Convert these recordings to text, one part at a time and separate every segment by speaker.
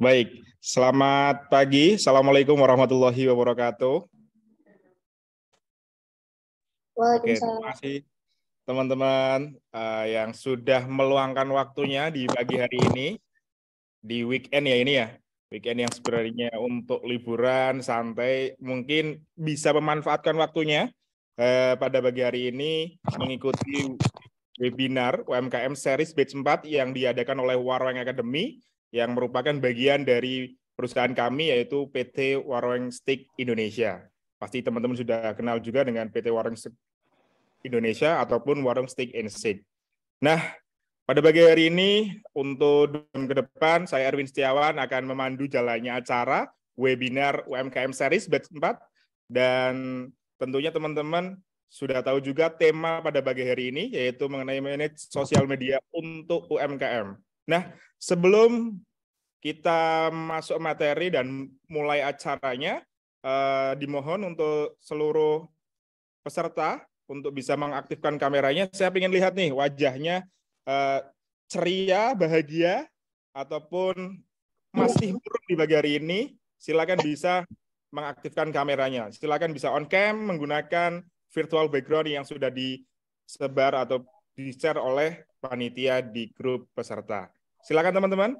Speaker 1: Baik, selamat pagi. Assalamualaikum warahmatullahi wabarakatuh. Oke, terima
Speaker 2: Waalaikumsalam.
Speaker 1: kasih teman-teman yang sudah meluangkan waktunya di pagi hari ini, di weekend ya ini ya. Weekend yang sebenarnya untuk liburan, santai, mungkin bisa memanfaatkan waktunya pada pagi hari ini mengikuti webinar UMKM Series Batch 4 yang diadakan oleh Warweng Academy yang merupakan bagian dari perusahaan kami yaitu PT Warweng Steak Indonesia. Pasti teman-teman sudah kenal juga dengan PT Warweng Steak Indonesia ataupun Warweng Steak and Shake. Nah, pada pagi hari ini untuk ke depan saya Erwin Setiawan akan memandu jalannya acara webinar UMKM Series Batch 4 dan tentunya teman-teman sudah tahu juga tema pada pagi hari ini, yaitu mengenai manage sosial media untuk UMKM. Nah, sebelum kita masuk materi dan mulai acaranya, dimohon untuk seluruh peserta untuk bisa mengaktifkan kameranya. Saya ingin lihat nih wajahnya ceria, bahagia, ataupun masih buruk di pagi hari ini. Silakan bisa mengaktifkan kameranya. Silakan bisa on cam menggunakan virtual background yang sudah disebar atau di-share oleh panitia di grup peserta. Silakan teman-teman.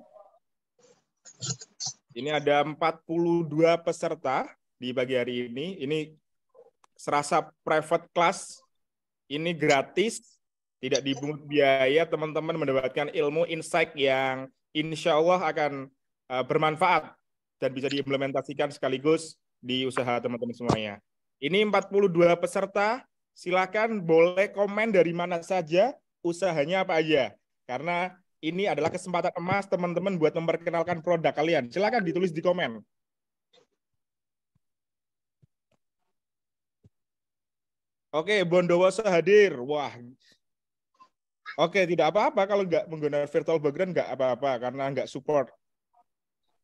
Speaker 1: Ini ada 42 peserta di pagi hari ini. Ini serasa private class, ini gratis, tidak dipungut biaya, teman-teman mendapatkan ilmu insight yang insya Allah akan bermanfaat dan bisa diimplementasikan sekaligus di usaha teman-teman semuanya. Ini 42 peserta, silakan boleh komen dari mana saja, usahanya apa aja. Karena ini adalah kesempatan emas teman-teman buat memperkenalkan produk kalian. Silakan ditulis di komen. Oke, Bondowoso hadir. Wah, oke, tidak apa-apa kalau nggak menggunakan virtual background, nggak apa-apa karena nggak support.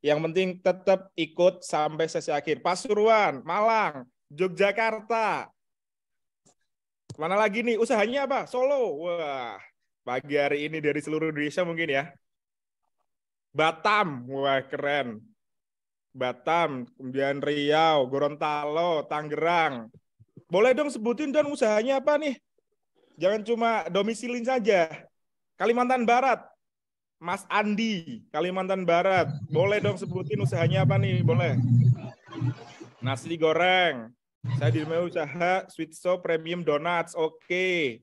Speaker 1: Yang penting tetap ikut sampai sesi akhir. Pasuruan, Malang, Yogyakarta. Mana lagi nih? Usahanya apa? Solo. Wah, pagi hari ini dari seluruh Indonesia mungkin ya. Batam, wah keren. Batam, kemudian Riau, Gorontalo, Tangerang. Boleh dong sebutin dong usahanya apa nih? Jangan cuma domisilin saja. Kalimantan Barat, Mas Andi, Kalimantan Barat. Boleh dong sebutin usahanya apa nih? Boleh. Nasi goreng. Saya di usaha Sweet Shop Premium Donuts. Oke.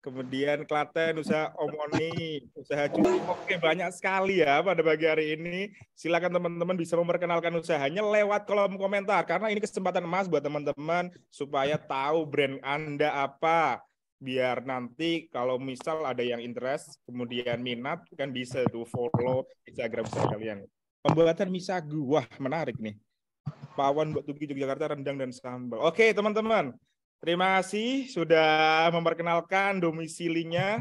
Speaker 1: Kemudian Klaten, usaha Omoni, usaha cuci. Oke, banyak sekali ya pada pagi hari ini. Silakan teman-teman bisa memperkenalkan usahanya lewat kolom komentar. Karena ini kesempatan emas buat teman-teman supaya tahu brand Anda apa. Biar nanti kalau misal ada yang interest, kemudian minat, kan bisa tuh follow Instagram saya kalian. Pembuatan mie sagu, wah menarik nih. Pawon Mbak Tugi Yogyakarta rendang dan sambal. Oke teman-teman, terima kasih sudah memperkenalkan domisilinya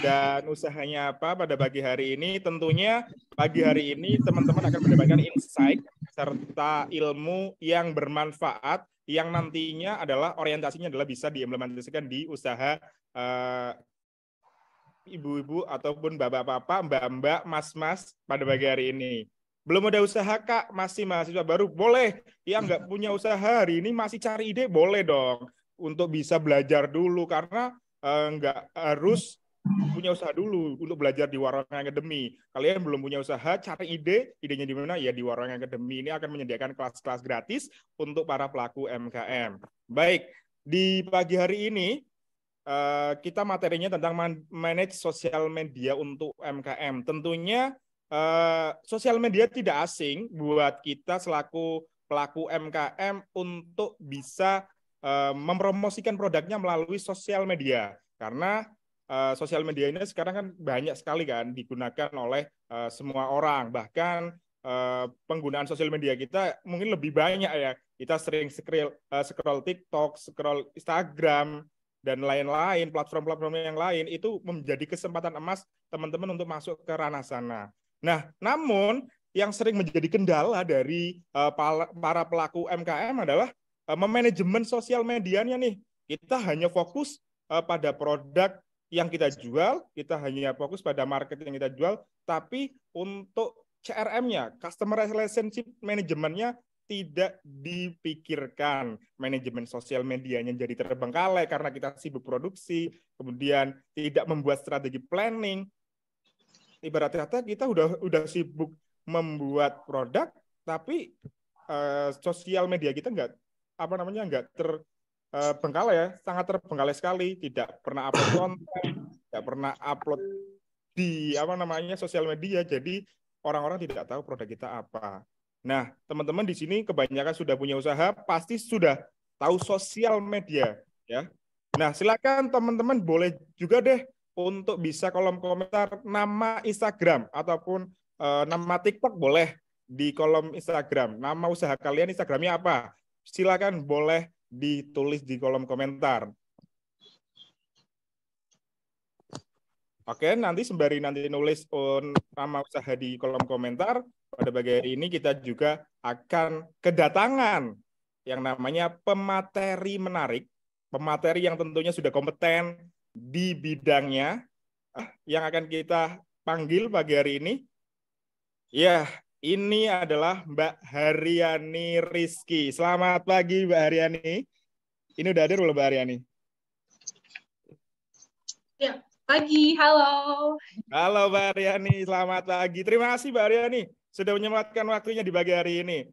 Speaker 1: dan usahanya apa pada pagi hari ini. Tentunya pagi hari ini teman-teman akan mendapatkan insight serta ilmu yang bermanfaat yang nantinya adalah orientasinya adalah bisa diimplementasikan di usaha ibu-ibu ataupun bapak-bapak, mbak-mbak, mas-mas pada pagi hari ini. Belum ada usaha Kak, masih mahasiswa baru, boleh. Yang nggak punya usaha hari ini masih cari ide, boleh dong. Untuk bisa belajar dulu, karena nggak harus punya usaha dulu untuk belajar di Warweng Academy. Kalian belum punya usaha, cari ide, idenya di mana? Ya di Warweng Academy. Ini akan menyediakan kelas-kelas gratis untuk para pelaku MKM. Baik, di pagi hari ini, kita materinya tentang manage sosial media untuk MKM. Tentunya sosial media tidak asing buat kita selaku pelaku MKM untuk bisa mempromosikan produknya melalui sosial media. Karena sosial media ini sekarang kan banyak sekali kan digunakan oleh semua orang. Bahkan penggunaan sosial media kita mungkin lebih banyak ya. Kita sering scroll TikTok, scroll Instagram, dan lain-lain, platform-platform yang lain, itu menjadi kesempatan emas teman-teman untuk masuk ke ranah sana. Nah, namun yang sering menjadi kendala dari para pelaku MKM adalah manajemen sosial medianya nih. Kita hanya fokus pada produk yang kita jual, kita hanya fokus pada market yang kita jual, tapi untuk CRM-nya, Customer Relationship Management-nya tidak dipikirkan. Manajemen sosial medianya jadi terbengkalai karena kita sibuk produksi, kemudian tidak membuat strategi planning. Ibarat kata kita udah sibuk membuat produk, tapi sosial media kita nggak terbengkalai ya, sangat terbengkalai sekali, tidak pernah upload konten, tidak pernah upload di sosial media, jadi orang-orang tidak tahu produk kita apa. Nah, teman-teman di sini kebanyakan sudah punya usaha, pasti sudah tahu sosial media, ya. Nah, silakan teman-teman boleh juga deh untuk bisa kolom komentar nama Instagram ataupun nama TikTok boleh di kolom Instagram. Nama usaha kalian Instagramnya apa? Silakan boleh ditulis di kolom komentar. Oke, nanti sembari nulis nama usaha di kolom komentar, pada pagi hari ini kita juga akan kedatangan yang namanya pemateri menarik, pemateri yang tentunya sudah kompeten di bidangnya, yang akan kita panggil pagi hari ini. Ya, ini adalah Mbak Haryani Rizky. Selamat pagi Mbak Haryani. Ini udah hadir belum Mbak Haryani?
Speaker 2: Ya. Pagi, halo.
Speaker 1: Halo Mbak Haryani, selamat pagi. Terima kasih Mbak Haryani sudah menyempatkan waktunya di pagi hari ini.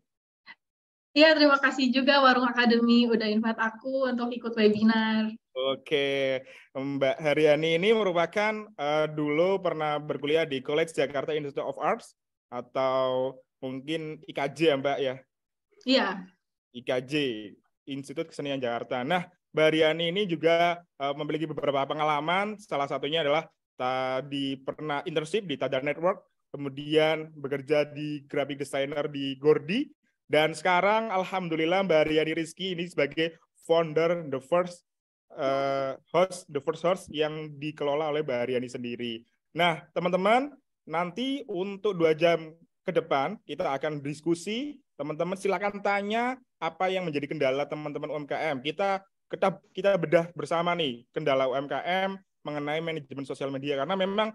Speaker 2: Iya, terima kasih juga Warung Akademi udah invite aku untuk ikut webinar.
Speaker 1: Oke, Mbak Haryani ini merupakan dulu pernah berkuliah di College Jakarta Institute of Arts atau mungkin IKJ ya Mbak ya?
Speaker 2: Iya.
Speaker 1: IKJ, Institut Kesenian Jakarta. Nah, Mbak Haryani ini juga memiliki beberapa pengalaman, salah satunya adalah tadi pernah internship di Tada Network, kemudian bekerja di graphic designer di Gordi, dan sekarang Alhamdulillah Mbak Haryani Rizky ini sebagai founder the first host yang dikelola oleh Mbak Haryani sendiri. Nah, teman-teman, nanti untuk 2 jam ke depan kita akan diskusi. Teman-teman silakan tanya apa yang menjadi kendala teman-teman UMKM. Kita bedah bersama nih kendala UMKM mengenai manajemen sosial media, karena memang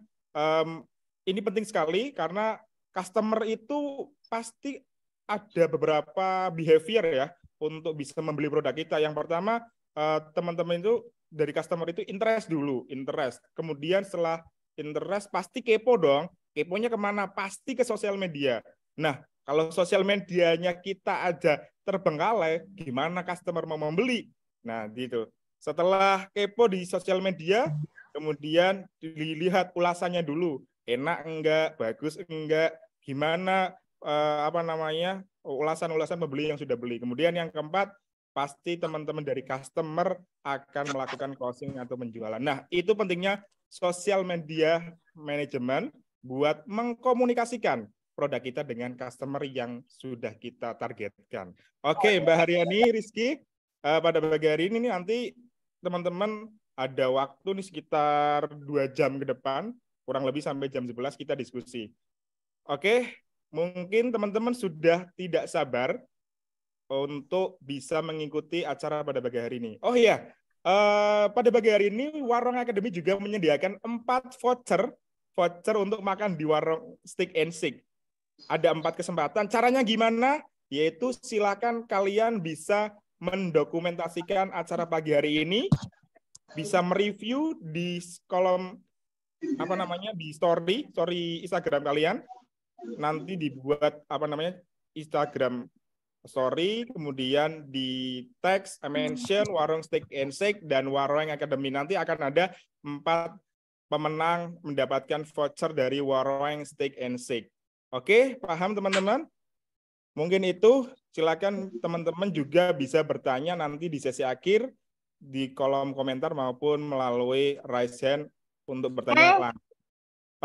Speaker 1: ini penting sekali karena customer itu pasti ada beberapa behavior ya untuk bisa membeli produk kita. Yang pertama, teman-teman itu dari customer itu interest. Kemudian setelah interest pasti kepo dong. Keponya kemana? Pasti ke sosial media. Nah, kalau sosial medianya kita aja terbengkalai, gimana customer mau membeli? Nah, gitu. Setelah kepo di sosial media, kemudian dilihat ulasannya dulu. Enak enggak, bagus enggak, gimana ulasan-ulasan pembeli yang sudah beli. Kemudian yang keempat, pasti teman-teman dari customer akan melakukan closing atau penjualan. Nah, itu pentingnya sosial media manajemen buat mengkomunikasikan produk kita dengan customer yang sudah kita targetkan. Oke, Mbak Haryani Rizky, pada pagi hari ini nanti teman-teman ada waktu nih sekitar 2 jam ke depan, kurang lebih sampai jam 11 kita diskusi. Oke, mungkin teman-teman sudah tidak sabar untuk bisa mengikuti acara pada pagi hari ini. Oh iya, pada pagi hari ini Warung Akademi juga menyediakan 4 voucher untuk makan di warung Steak and Shake. Ada 4 kesempatan. Caranya gimana? Yaitu silakan kalian bisa mendokumentasikan acara pagi hari ini, bisa mereview di kolom di story Instagram kalian. Nanti dibuat Instagram story, kemudian di text mention Warung Steak and Shake dan Warung Akademi. Nanti akan ada 4 pemenang mendapatkan voucher dari Warung Steak and Shake. Oke, paham teman-teman? Mungkin itu, silakan teman-teman juga bisa bertanya nanti di sesi akhir di kolom komentar maupun melalui raise hand untuk bertanya langsung.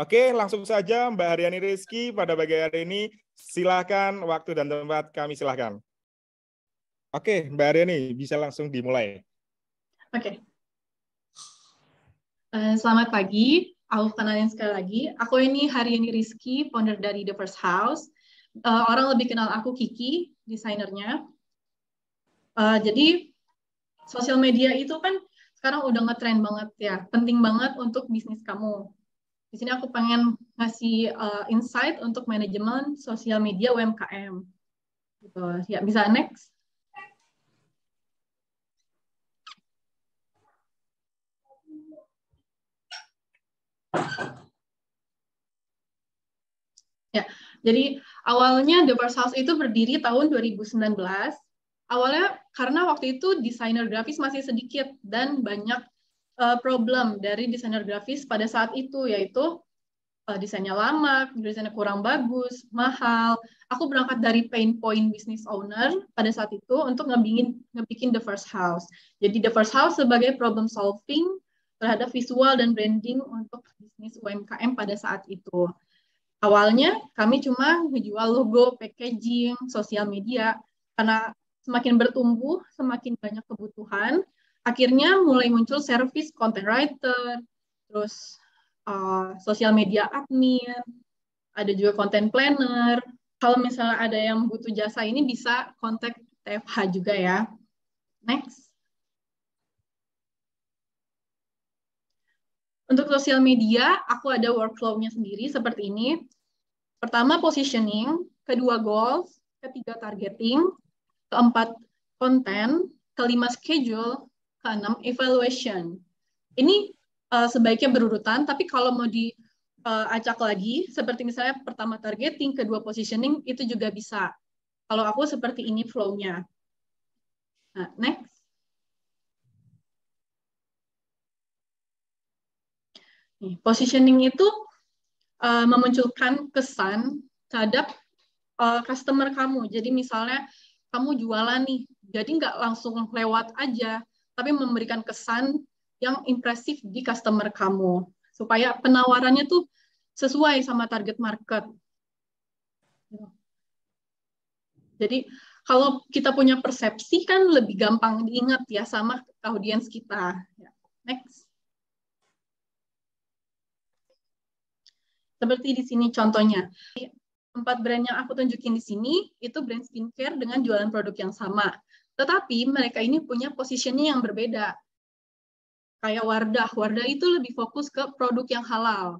Speaker 1: Oke, langsung saja Mbak Haryani Rizky pada pagi hari ini. Silakan waktu dan tempat kami silakan. Oke, Mbak Haryani bisa langsung dimulai.
Speaker 2: Oke. Selamat pagi. Aku kenalin sekali lagi. Aku ini Haryani Rizky, founder dari The First House. Orang lebih kenal aku Kiki, desainernya. Jadi sosial media itu kan sekarang udah ngetrend banget ya, penting banget untuk bisnis kamu. Di sini aku pengen ngasih insight untuk manajemen sosial media UMKM. Gitu. Ya, bisa next. Ya, jadi awalnya The First House itu berdiri tahun 2019. Awalnya karena waktu itu desainer grafis masih sedikit dan banyak problem dari desainer grafis pada saat itu, yaitu desainnya lama, desainnya kurang bagus, mahal. Aku berangkat dari pain point business owner pada saat itu untuk ngebikin The First House. Jadi The First House sebagai problem solving terhadap visual dan branding untuk bisnis UMKM pada saat itu. Awalnya kami cuma menjual logo, packaging, sosial media, karena semakin bertumbuh, semakin banyak kebutuhan, akhirnya mulai muncul service content writer, terus sosial media admin, ada juga content planner. Kalau misalnya ada yang butuh jasa ini bisa kontak TFH juga ya. Next. Untuk sosial media, aku ada workflow-nya sendiri seperti ini. Pertama, positioning. Kedua, goals. Ketiga, targeting. Keempat, konten. Kelima, schedule. Keenam, evaluation. Ini sebaiknya berurutan, tapi kalau mau diacak lagi, seperti misalnya pertama targeting, kedua positioning, itu juga bisa. Kalau aku seperti ini flow-nya. Nah, next. Nih, positioning itu memunculkan kesan terhadap customer kamu. Jadi misalnya kamu jualan nih, jadi nggak langsung lewat aja, tapi memberikan kesan yang impresif di customer kamu. Supaya penawarannya tuh sesuai sama target market. Jadi kalau kita punya persepsi kan lebih gampang diingat ya sama audiens kita. Next. Seperti di sini contohnya. 4 brand yang aku tunjukin di sini itu brand skincare dengan jualan produk yang sama. Tetapi mereka ini punya positioning yang berbeda. Kayak Wardah. Wardah itu lebih fokus ke produk yang halal.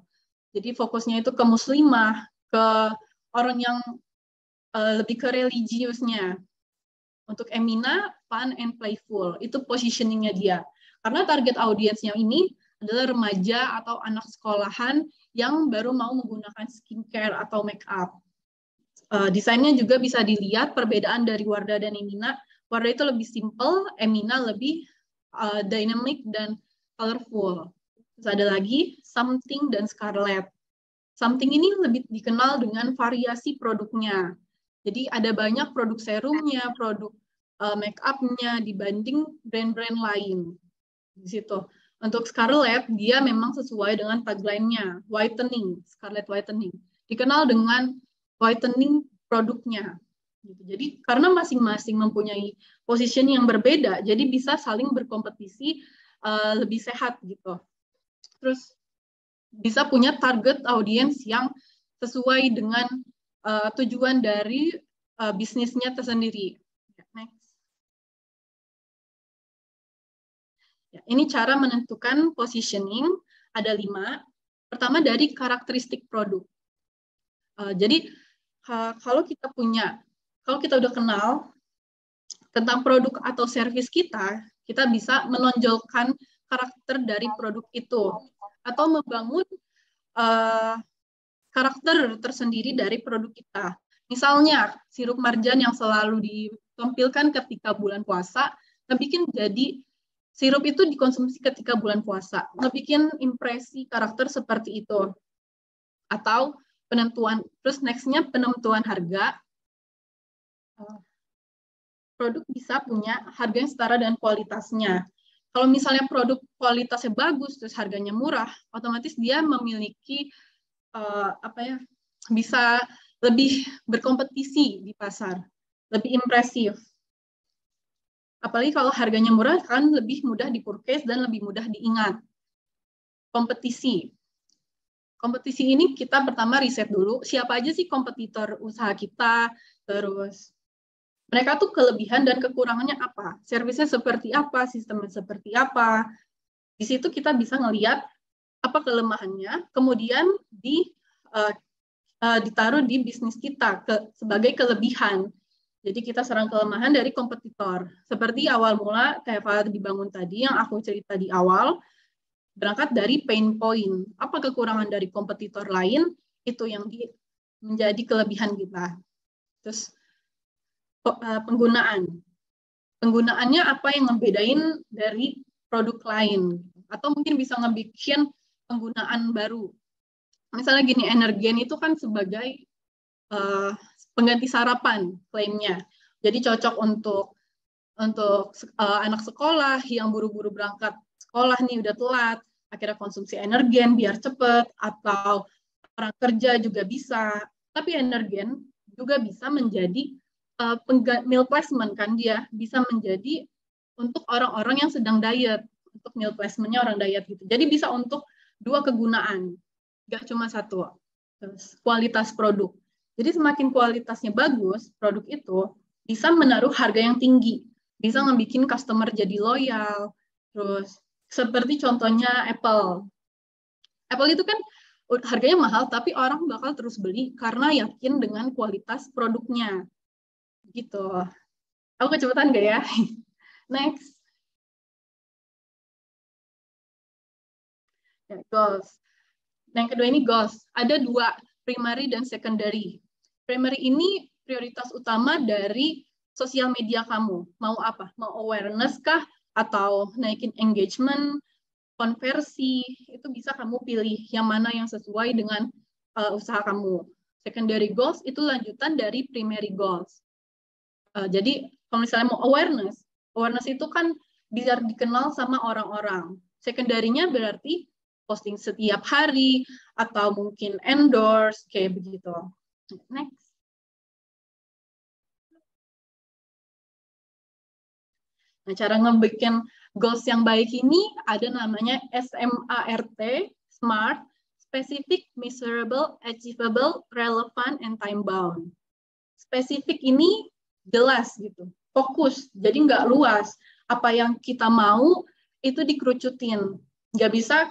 Speaker 2: Jadi fokusnya itu ke muslimah, ke orang yang lebih ke religiusnya. Untuk Emina, fun and playful. Itu positioningnya dia. Karena target audiensnya ini adalah remaja atau anak sekolahan yang baru mau menggunakan skincare atau make up. Desainnya juga bisa dilihat perbedaan dari Wardah dan Emina. Wardah itu lebih simple, Emina lebih dynamic dan colorful. Terus ada lagi Something dan Scarlett. Something ini lebih dikenal dengan variasi produknya. Jadi ada banyak produk serumnya, produk make up-nya dibanding brand-brand lain. Di situ. Untuk Scarlett, dia memang sesuai dengan tagline-nya, whitening, Scarlett whitening. Dikenal dengan whitening produknya. Jadi karena masing-masing mempunyai position yang berbeda, jadi bisa saling berkompetisi lebih sehat gitu. Terus bisa punya target audiens yang sesuai dengan tujuan dari bisnisnya tersendiri. Next. Ya, ini cara menentukan positioning, ada 5. Pertama dari karakteristik produk. Jadi kalau kita udah kenal tentang produk atau service kita bisa menonjolkan karakter dari produk itu atau membangun karakter tersendiri dari produk kita. Misalnya sirup marjan yang selalu ditampilkan ketika bulan puasa, ngebikin jadi sirup itu dikonsumsi ketika bulan puasa, ngebikin impresi karakter seperti itu. Atau penentuan, terus nextnya penentuan harga. Produk bisa punya harga yang setara dengan kualitasnya. Kalau misalnya produk kualitasnya bagus, terus harganya murah, otomatis dia memiliki bisa lebih berkompetisi di pasar, lebih impresif. Apalagi kalau harganya murah kan lebih mudah di-purchase dan lebih mudah diingat. Kompetisi. Kompetisi ini kita pertama riset dulu, siapa aja sih kompetitor usaha kita, terus mereka tuh kelebihan dan kekurangannya apa, servisnya seperti apa, sistemnya seperti apa. Di situ kita bisa ngelihat apa kelemahannya, kemudian ditaruh di bisnis kita sebagai kelebihan. Jadi kita serang kelemahan dari kompetitor. Seperti awal mula TFA dibangun tadi, yang aku cerita di awal, berangkat dari pain point. Apa kekurangan dari kompetitor lain, itu yang menjadi kelebihan kita. Terus penggunaan. Penggunaannya apa yang ngebedain dari produk lain. Atau mungkin bisa ngebikin penggunaan baru. Misalnya gini, Energen itu kan sebagai pengganti sarapan klaimnya. Jadi cocok untuk anak sekolah yang buru-buru berangkat sekolah nih udah telat, akhirnya konsumsi Energen biar cepet, atau orang kerja juga bisa. Tapi Energen juga bisa menjadi meal placement kan, dia bisa menjadi untuk orang-orang yang sedang diet, untuk meal placement-nya orang diet gitu. Jadi bisa untuk dua kegunaan, nggak cuma satu. Terus kualitas produk. Jadi semakin kualitasnya bagus, produk itu bisa menaruh harga yang tinggi, bisa ngebikin customer jadi loyal. Terus seperti contohnya Apple. Apple itu kan harganya mahal, tapi orang bakal terus beli karena yakin dengan kualitas produknya. Gitu. Aku kecepatan nggak ya? Next. Ya, goals. Yang kedua ini goals. Ada dua, primary dan secondary. Primary ini prioritas utama dari sosial media kamu. Mau apa? Mau awareness kah? Atau naikin engagement, konversi? Itu bisa kamu pilih yang mana yang sesuai dengan usaha kamu. Secondary goals itu lanjutan dari primary goals. Jadi kalau misalnya mau awareness itu kan biar dikenal sama orang-orang. Secondary-nya berarti posting setiap hari, atau mungkin endorse, kayak begitu. Next. Nah, cara ngebikin goals yang baik ini ada namanya SMART, SMART, Specific, Measurable, Achievable, Relevant, and Time-bound. Spesifik ini jelas gitu, fokus, jadi nggak luas. Apa yang kita mau itu dikerucutin. Nggak bisa,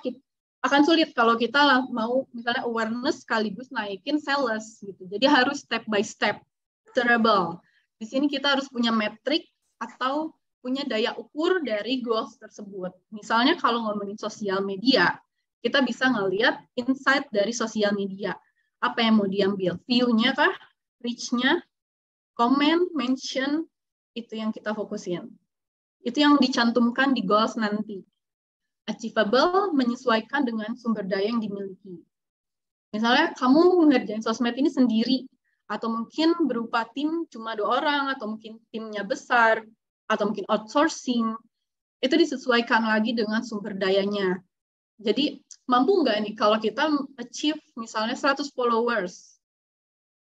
Speaker 2: akan sulit kalau kita mau misalnya awareness sekaligus naikin sales gitu. Jadi harus step by step. Measurable. Di sini kita harus punya metrik atau punya daya ukur dari goals tersebut. Misalnya kalau ngomongin sosial media, kita bisa ngelihat insight dari sosial media. Apa yang mau diambil? View-nya kah? Reach-nya? Comment, mention, itu yang kita fokusin. Itu yang dicantumkan di goals nanti. Achievable, menyesuaikan dengan sumber daya yang dimiliki. Misalnya kamu ngerjain sosmed ini sendiri, atau mungkin berupa tim cuma 2 orang, atau mungkin timnya besar, atau mungkin outsourcing, itu disesuaikan lagi dengan sumber dayanya. Jadi mampu nggak nih kalau kita achieve misalnya 100 followers?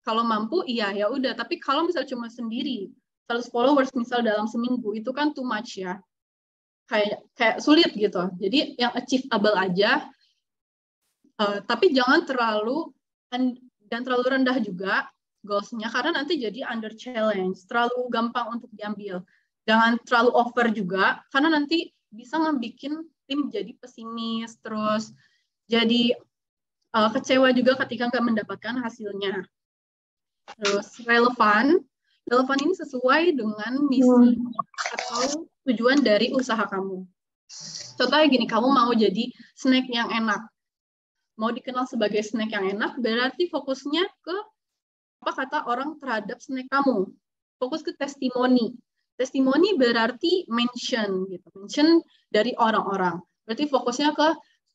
Speaker 2: Kalau mampu, iya ya udah. Tapi kalau misal cuma sendiri, 100 followers misal dalam seminggu, itu kan too much ya. Kayak sulit gitu. Jadi yang achievable aja, tapi jangan terlalu rendah juga goals-nya, karena nanti jadi under challenge, terlalu gampang untuk diambil. Jangan terlalu over juga, karena nanti bisa ngebikin tim jadi pesimis, terus jadi kecewa juga ketika nggak mendapatkan hasilnya. Terus relevan ini sesuai dengan misi atau tujuan dari usaha kamu. Contohnya gini, kamu mau jadi snack yang enak. Mau dikenal sebagai snack yang enak, berarti fokusnya ke apa kata orang terhadap snack kamu. Fokus ke testimoni. Testimoni berarti mention, gitu. Mention dari orang-orang. Berarti fokusnya ke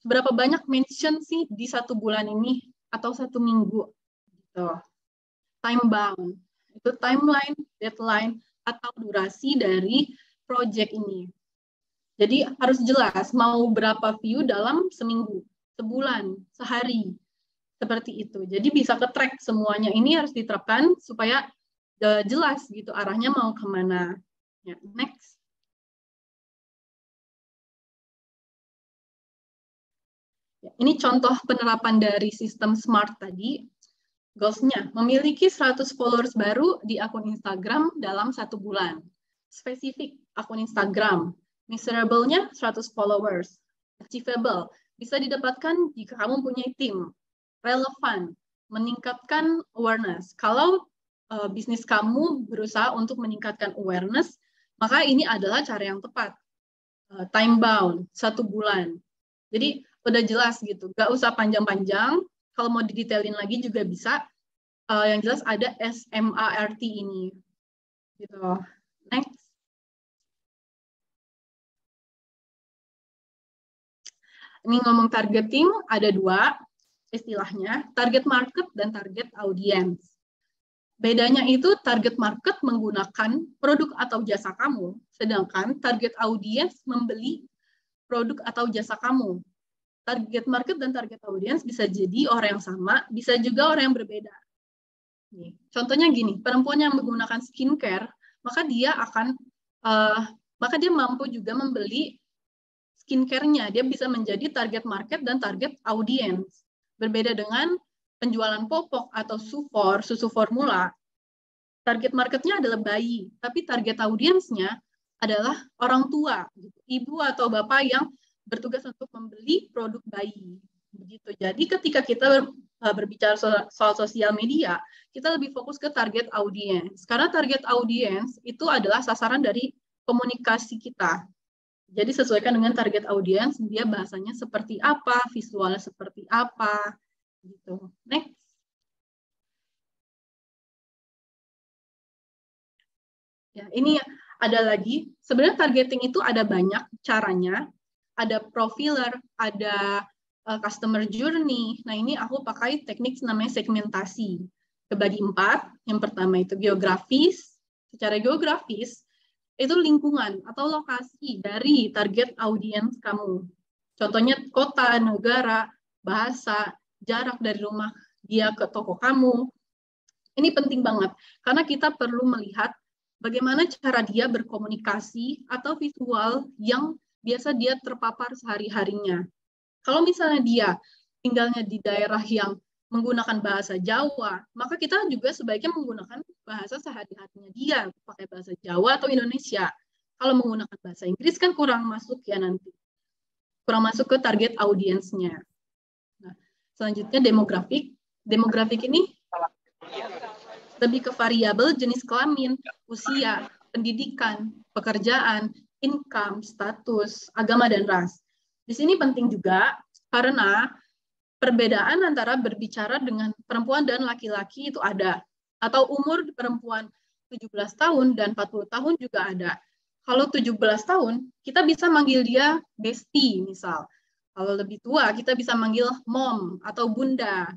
Speaker 2: berapa banyak mention sih di 1 bulan ini atau 1 minggu. Gitu. Time bound. Itu timeline, deadline, atau durasi dari project ini. Jadi harus jelas mau berapa view dalam seminggu, sebulan, sehari. Seperti itu. Jadi bisa ke-track semuanya. Ini harus diterapkan supaya jelas gitu arahnya mau kemana. Ya, next. Ya, ini contoh penerapan dari sistem SMART tadi. Goals-nya, memiliki 100 followers baru di akun Instagram dalam 1 bulan. Spesifik, akun Instagram. Measurable-nya 100 followers. Achievable, bisa didapatkan jika kamu punya tim, relevan, meningkatkan awareness. Kalau bisnis kamu berusaha untuk meningkatkan awareness, maka ini adalah cara yang tepat. Time bound, 1 bulan. Jadi udah jelas gitu, nggak usah panjang-panjang. Kalau mau didetailin lagi juga bisa. Yang jelas ada SMART ini. Gitu. Next. Ini ngomong targeting, ada 2 istilahnya, target market dan target audience. Bedanya itu target market menggunakan produk atau jasa kamu, sedangkan target audience membeli produk atau jasa kamu. Target market dan target audience bisa jadi orang yang sama, bisa juga orang yang berbeda. Nih, contohnya gini, perempuan yang menggunakan skincare, maka dia mampu juga membeli skincare-nya. Dia bisa menjadi target market dan target audience. Berbeda dengan penjualan popok atau susu formula, target marketnya adalah bayi, tapi target audiensnya adalah orang tua, ibu atau bapak yang bertugas untuk membeli produk bayi. Begitu. Jadi ketika kita berbicara soal sosial media, kita lebih fokus ke target audiens. Karena target audiens itu adalah sasaran dari komunikasi kita. Jadi sesuaikan dengan target audiens, dia bahasanya seperti apa, visualnya seperti apa, gitu. Next. Ya, ini ada lagi. Sebenarnya targeting itu ada banyak caranya. Ada profiler, ada customer journey. Nah, ini aku pakai teknik namanya segmentasi. Kebagi 4. Yang pertama itu geografis. Secara geografis, itu lingkungan atau lokasi dari target audiens kamu. Contohnya kota, negara, bahasa, jarak dari rumah dia ke toko kamu. Ini penting banget, karena kita perlu melihat bagaimana cara dia berkomunikasi atau visual yang biasa dia terpapar sehari-harinya. Kalau misalnya dia tinggalnya di daerah yang menggunakan bahasa Jawa, maka kita juga sebaiknya menggunakan bahasa sehari-harinya dia, pakai bahasa Jawa atau Indonesia. Kalau menggunakan bahasa Inggris kan kurang masuk ya nanti. Kurang masuk ke target audiensnya. Nah, selanjutnya demografik. Demografik ini lebih ke variabel jenis kelamin, usia, pendidikan, pekerjaan, income, status, agama, dan ras. Di sini penting juga karena perbedaan antara berbicara dengan perempuan dan laki-laki itu ada. Atau umur perempuan 17 tahun dan 40 tahun juga ada. Kalau 17 tahun, kita bisa manggil dia bestie misal. Kalau lebih tua, kita bisa manggil mom atau bunda.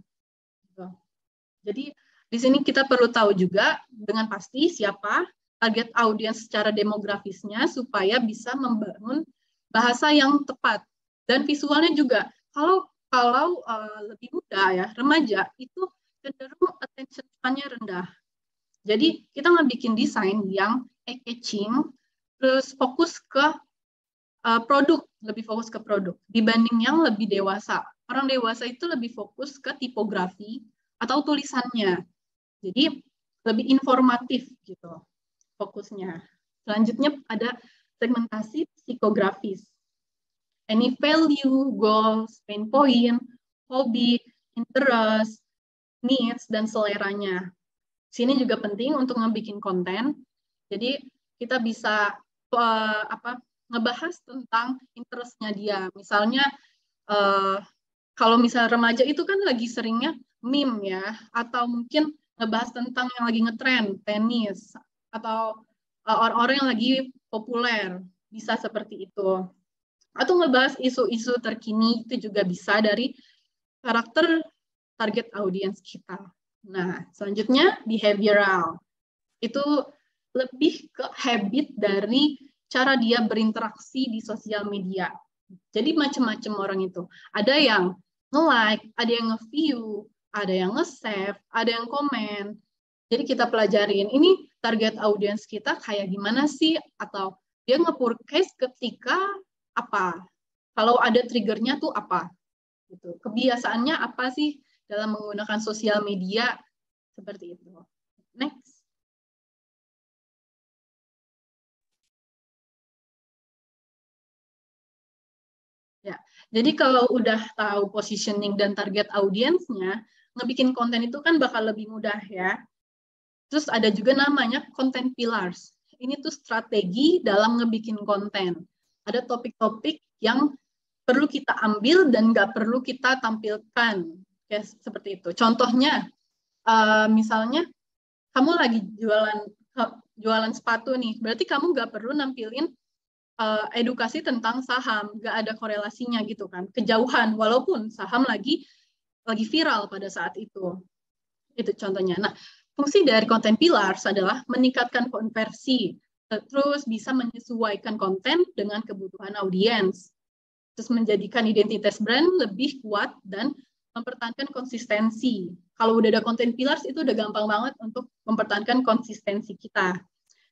Speaker 2: Jadi di sini kita perlu tahu juga dengan pasti siapa target audiens secara demografisnya supaya bisa membangun bahasa yang tepat. Dan visualnya juga. Kalau lebih muda ya, remaja, itu cenderung attention span-nya rendah. Jadi kita ngebikin desain yang eye-catching, terus fokus ke produk, lebih fokus ke produk, dibanding yang lebih dewasa. Orang dewasa itu lebih fokus ke tipografi atau tulisannya. Jadi lebih informatif gitu fokusnya. Selanjutnya ada segmentasi psikografis. Any value, goals, pain point, hobi, interest, needs, dan seleranya. Sini juga penting untuk ngebikin konten. Jadi kita bisa ngebahas tentang interestnya dia. Misalnya kalau misalnya remaja itu kan lagi seringnya meme ya, atau mungkin ngebahas tentang yang lagi ngetren, tenis, atau orang-orang yang lagi populer, bisa seperti itu. Atau ngebahas isu-isu terkini, itu juga bisa dari karakter target audiens kita. Nah, selanjutnya behavioral. Itu lebih ke habit dari cara dia berinteraksi di sosial media. Jadi macam-macam orang itu. Ada yang nge-like, ada yang nge-view, ada yang nge-save, ada yang komen. Jadi kita pelajarin, ini target audiens kita kayak gimana sih? Atau dia nge-purchase ketika apa? Kalau ada triggernya tuh apa? Gitu. Kebiasaannya apa sih dalam menggunakan sosial media? Seperti itu. Next. Ya, Jadi kalau udah tahu positioning dan target audiensnya, ngebikin konten itu kan bakal lebih mudah ya. Terus ada juga namanya content pillars. Ini tuh strategi dalam ngebikin konten. Ada topik-topik yang perlu kita ambil dan nggak perlu kita tampilkan. Ya, seperti itu. Contohnya, misalnya kamu lagi jualan sepatu nih, berarti kamu nggak perlu nampilin edukasi tentang saham, nggak ada korelasinya gitu kan, kejauhan, walaupun saham lagi viral pada saat itu contohnya. Nah, fungsi dari content pillars adalah meningkatkan konversi, terus bisa menyesuaikan konten dengan kebutuhan audiens, terus menjadikan identitas brand lebih kuat dan mempertahankan konsistensi. Kalau udah ada content pillars itu udah gampang banget untuk mempertahankan konsistensi kita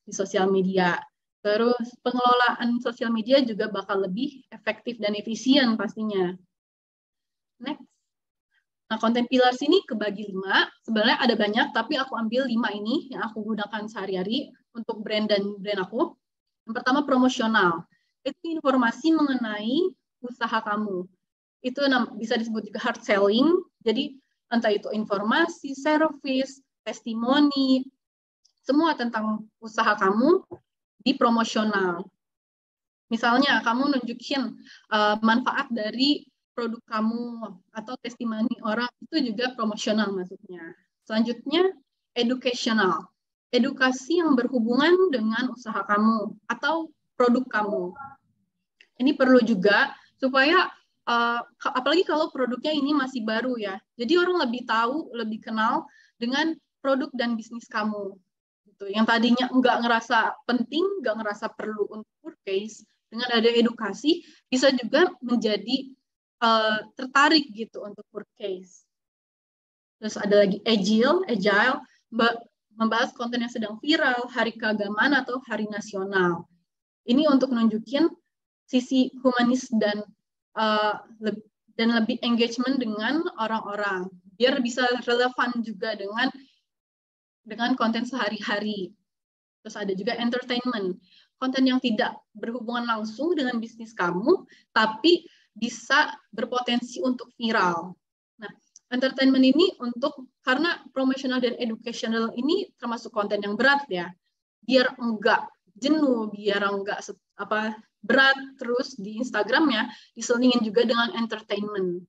Speaker 2: di sosial media. Terus pengelolaan sosial media juga bakal lebih efektif dan efisien pastinya. Next. Nah, content pillars ini kebagi 5. Sebenarnya ada banyak, tapi aku ambil 5 ini yang aku gunakan sehari-hari untuk brand dan brand aku. Yang pertama, promosional. Itu informasi mengenai usaha kamu. Itu bisa disebut juga hard selling. Jadi, entah itu informasi, service, testimoni, semua tentang usaha kamu di promosional. Misalnya kamu nunjukin manfaat dari produk kamu atau testimoni orang, itu juga promosional maksudnya. Selanjutnya educational. Edukasi yang berhubungan dengan usaha kamu atau produk kamu. Ini perlu juga supaya apalagi kalau produknya ini masih baru ya. Jadi orang lebih tahu, lebih kenal dengan produk dan bisnis kamu. Yang tadinya nggak ngerasa penting, nggak ngerasa perlu untuk purchase, dengan ada edukasi bisa juga menjadi tertarik gitu untuk purchase. Terus ada lagi agile, membahas konten yang sedang viral, hari keagamaan atau hari nasional. Ini untuk nunjukin sisi humanis dan lebih engagement dengan orang-orang, biar bisa relevan juga dengan konten sehari-hari. Terus ada juga entertainment, konten yang tidak berhubungan langsung dengan bisnis kamu, tapi bisa berpotensi untuk viral. Nah, entertainment ini karena promotional dan educational ini termasuk konten yang berat ya, biar enggak jenuh, biar enggak berat terus di Instagramnya, diselingin juga dengan entertainment.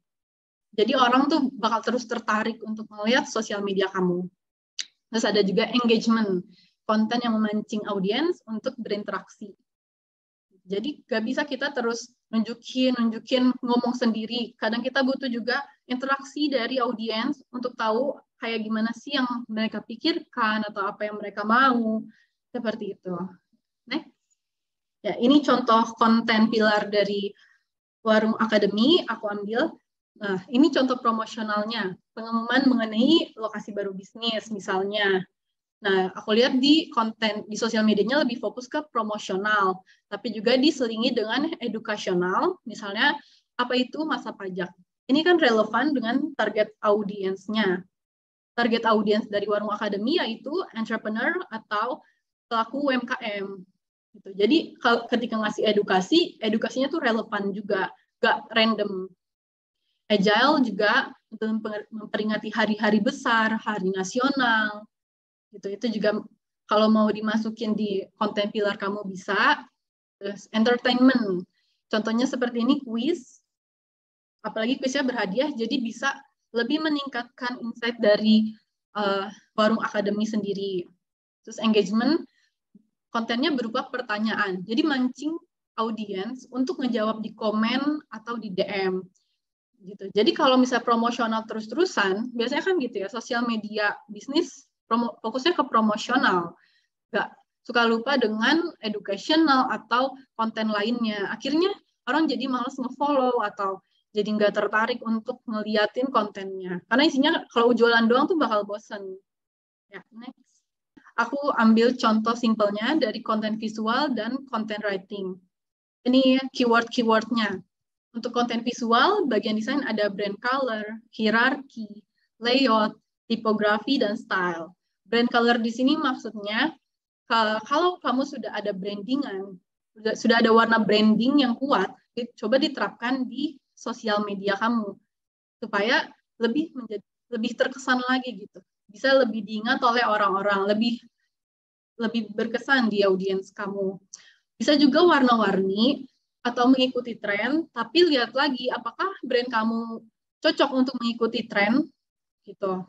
Speaker 2: Jadi orang tuh bakal terus tertarik untuk melihat sosial media kamu. Terus ada juga engagement, konten yang memancing audiens untuk berinteraksi. Jadi gak bisa kita terus nunjukin, ngomong sendiri. Kadang kita butuh juga interaksi dari audiens untuk tahu kayak gimana sih yang mereka pikirkan atau apa yang mereka mau. Seperti itu. Next. Ya, ini contoh konten pilar dari Warung Akademi, aku ambil. Nah, ini contoh promosionalnya, pengumuman mengenai lokasi baru bisnis, misalnya. Nah, aku lihat di konten, di sosial medianya lebih fokus ke promosional, tapi juga diselingi dengan edukasional, misalnya, apa itu masa pajak. Ini kan relevan dengan target audiensnya. Target audiens dari Warung Akademi yaitu entrepreneur atau pelaku UMKM. Gitu. Jadi, ketika ngasih edukasi, edukasinya tuh relevan juga, gak random. Agile juga untuk memperingati hari-hari besar, hari nasional. Gitu. Itu juga kalau mau dimasukin di konten pilar kamu bisa. Terus entertainment. Contohnya seperti ini quiz. Apalagi quiznya berhadiah, jadi bisa lebih meningkatkan insight dari Warung Akademi sendiri. Terus engagement, kontennya berupa pertanyaan. Jadi mancing audiens untuk ngejawab di komen atau di DM. Gitu. Jadi kalau misalnya promosional terus-terusan, biasanya kan gitu ya, sosial media bisnis fokusnya ke promosional, nggak suka lupa dengan educational atau konten lainnya. Akhirnya orang jadi malas nge-follow atau jadi nggak tertarik untuk ngeliatin kontennya. Karena isinya kalau jualan doang tuh bakal bosen. Ya, next. Aku ambil contoh simpelnya dari konten visual dan konten writing. Ini keyword-keywordnya. Untuk konten visual, bagian desain ada brand color, hierarki, layout, tipografi, dan style. Brand color di sini maksudnya, kalau kamu sudah ada brandingan, sudah ada warna branding yang kuat, coba diterapkan di sosial media kamu supaya lebih terkesan lagi gitu. Bisa lebih diingat oleh orang-orang, lebih berkesan di audiens kamu. Bisa juga warna-warni atau mengikuti tren, tapi lihat lagi apakah brand kamu cocok untuk mengikuti tren gitu.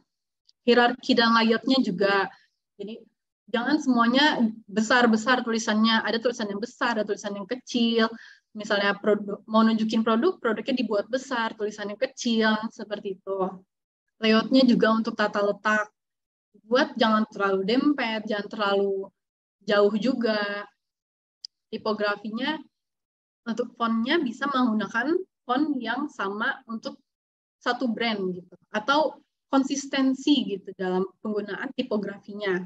Speaker 2: Hierarki dan layoutnya juga. Jadi jangan semuanya besar-besar tulisannya. Ada tulisan yang besar, ada tulisan yang kecil. Misalnya mau nunjukin produknya dibuat besar, tulisannya kecil, seperti itu. Layoutnya juga untuk tata letak. Buat jangan terlalu dempet, jangan terlalu jauh juga. Tipografinya untuk fontnya bisa menggunakan font yang sama untuk satu brand gitu, atau konsistensi gitu dalam penggunaan tipografinya.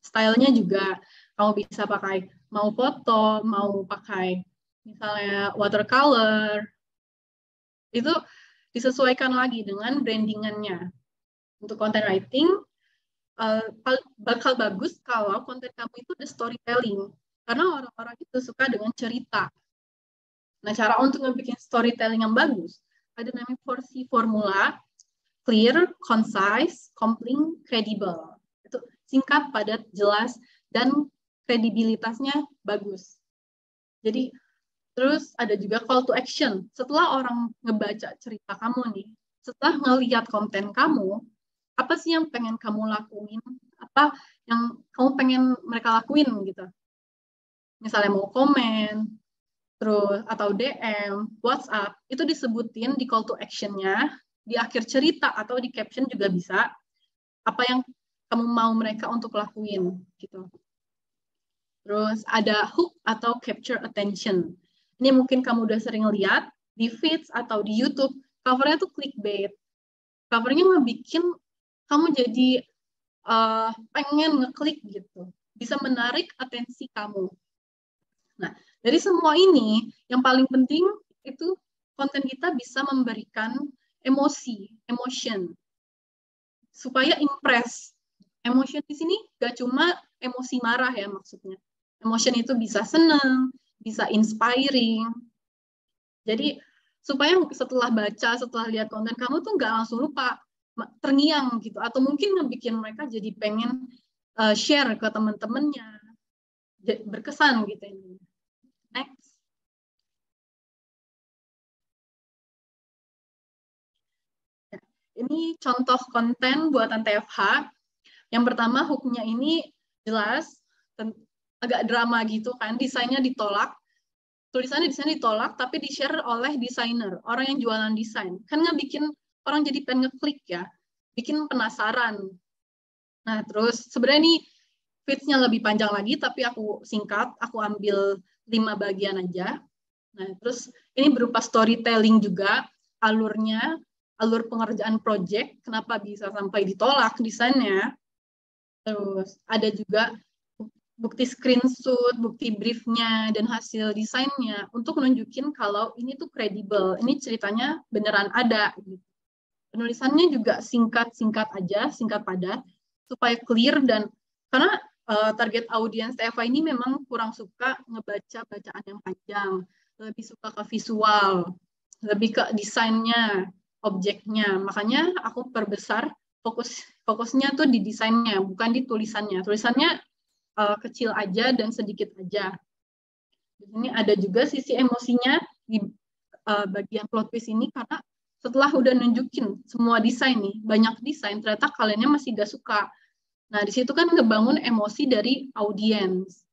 Speaker 2: Stylenya juga kamu bisa pakai mau foto, mau pakai misalnya watercolor, itu disesuaikan lagi dengan brandingannya. Untuk content writing, bakal bagus kalau konten kamu itu ada storytelling, karena orang-orang itu suka dengan cerita. Nah, cara untuk membuat storytelling yang bagus, ada namanya 4C formula, clear, concise, compelling, credible. Itu singkat, padat, jelas, dan kredibilitasnya bagus. Jadi, terus ada juga call to action. Setelah orang ngebaca cerita kamu nih, setelah ngelihat konten kamu, apa sih yang pengen kamu lakuin? Apa yang kamu pengen mereka lakuin gitu? Misalnya mau komen, terus atau DM, WhatsApp, itu disebutin di call to action-nya, di akhir cerita atau di caption juga bisa, apa yang kamu mau mereka untuk lakuin gitu. Terus ada hook atau capture attention. Ini mungkin kamu udah sering lihat di feeds atau di YouTube, covernya tuh clickbait. Covernya ngebikin kamu jadi pengen ngeklik gitu. Bisa menarik atensi kamu. Nah, dari semua ini, yang paling penting itu konten kita bisa memberikan emotion, supaya impress. Emotion di sini gak cuma emosi marah ya maksudnya. Emotion itu bisa senang, bisa inspiring. Jadi supaya setelah baca, setelah lihat konten kamu tuh nggak langsung lupa, terngiang gitu. Atau mungkin ngebikin mereka jadi pengen share ke teman-temannya. Berkesan gitu ini. Next. Ini contoh konten buatan TFH. Yang pertama, hook-nya ini jelas, agak drama gitu kan, desainnya ditolak, tulisannya desain ditolak, tapi di-share oleh desainer, orang yang jualan desain. Kan nggak bikin orang jadi pengen ngeklik ya, bikin penasaran. Nah, terus sebenarnya ini feeds-nya lebih panjang lagi, tapi aku singkat, aku ambil 5 bagian aja. Nah, terus ini berupa storytelling juga, alur pengerjaan project, kenapa bisa sampai ditolak desainnya. Terus ada juga bukti screenshot, bukti briefnya, dan hasil desainnya untuk nunjukin kalau ini tuh kredibel, ini ceritanya beneran ada. Penulisannya juga singkat-singkat aja, singkat padat, supaya clear dan karena target audiens TFA ini memang kurang suka ngebaca bacaan yang panjang, lebih suka ke visual, lebih ke desainnya, objeknya. Makanya aku perbesar fokusnya tuh di desainnya, bukan di tulisannya. Tulisannya kecil aja dan sedikit aja. Di sini ada juga sisi emosinya di bagian plot twist ini, karena setelah udah nunjukin semua desain nih, banyak desain, ternyata kaliannya masih gak suka. Nah, di situ kan ngebangun emosi dari audiens.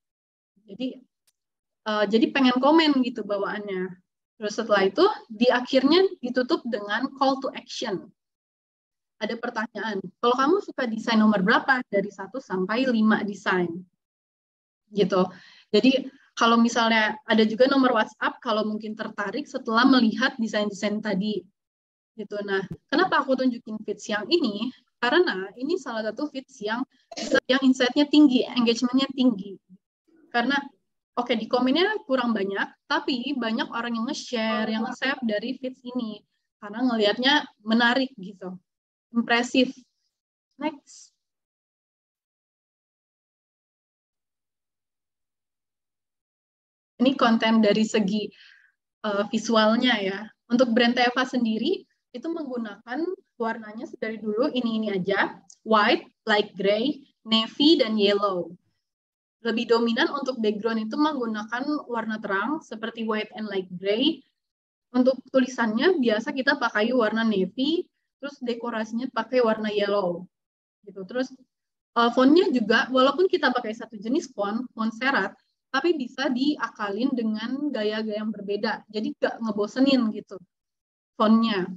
Speaker 2: Jadi pengen komen gitu bawaannya. Terus setelah itu, di akhirnya ditutup dengan call to action. Ada pertanyaan, kalau kamu suka desain nomor berapa? Dari 1 sampai 5 desain. Gitu. Jadi kalau misalnya ada juga nomor WhatsApp, kalau mungkin tertarik setelah melihat desain-desain tadi. Gitu. Nah, kenapa aku tunjukin feeds yang ini? Karena ini salah satu feeds yang insight-nya tinggi, engagement-nya tinggi. Karena oke, di komennya kurang banyak, tapi banyak orang yang nge-share, yang nge-save dari feeds ini. Karena ngelihatnya menarik gitu. Impresif. Next. Ini konten dari segi visualnya ya. Untuk brand Teva sendiri itu menggunakan warnanya dari dulu ini aja, white, light gray, navy, dan yellow. Lebih dominan untuk background itu menggunakan warna terang seperti white and light gray. Untuk tulisannya biasa kita pakai warna navy, terus dekorasinya pakai warna yellow. Gitu. Terus fontnya juga, walaupun kita pakai satu jenis font serat, tapi bisa diakalin dengan gaya-gaya yang berbeda. Jadi nggak ngebosenin gitu fontnya.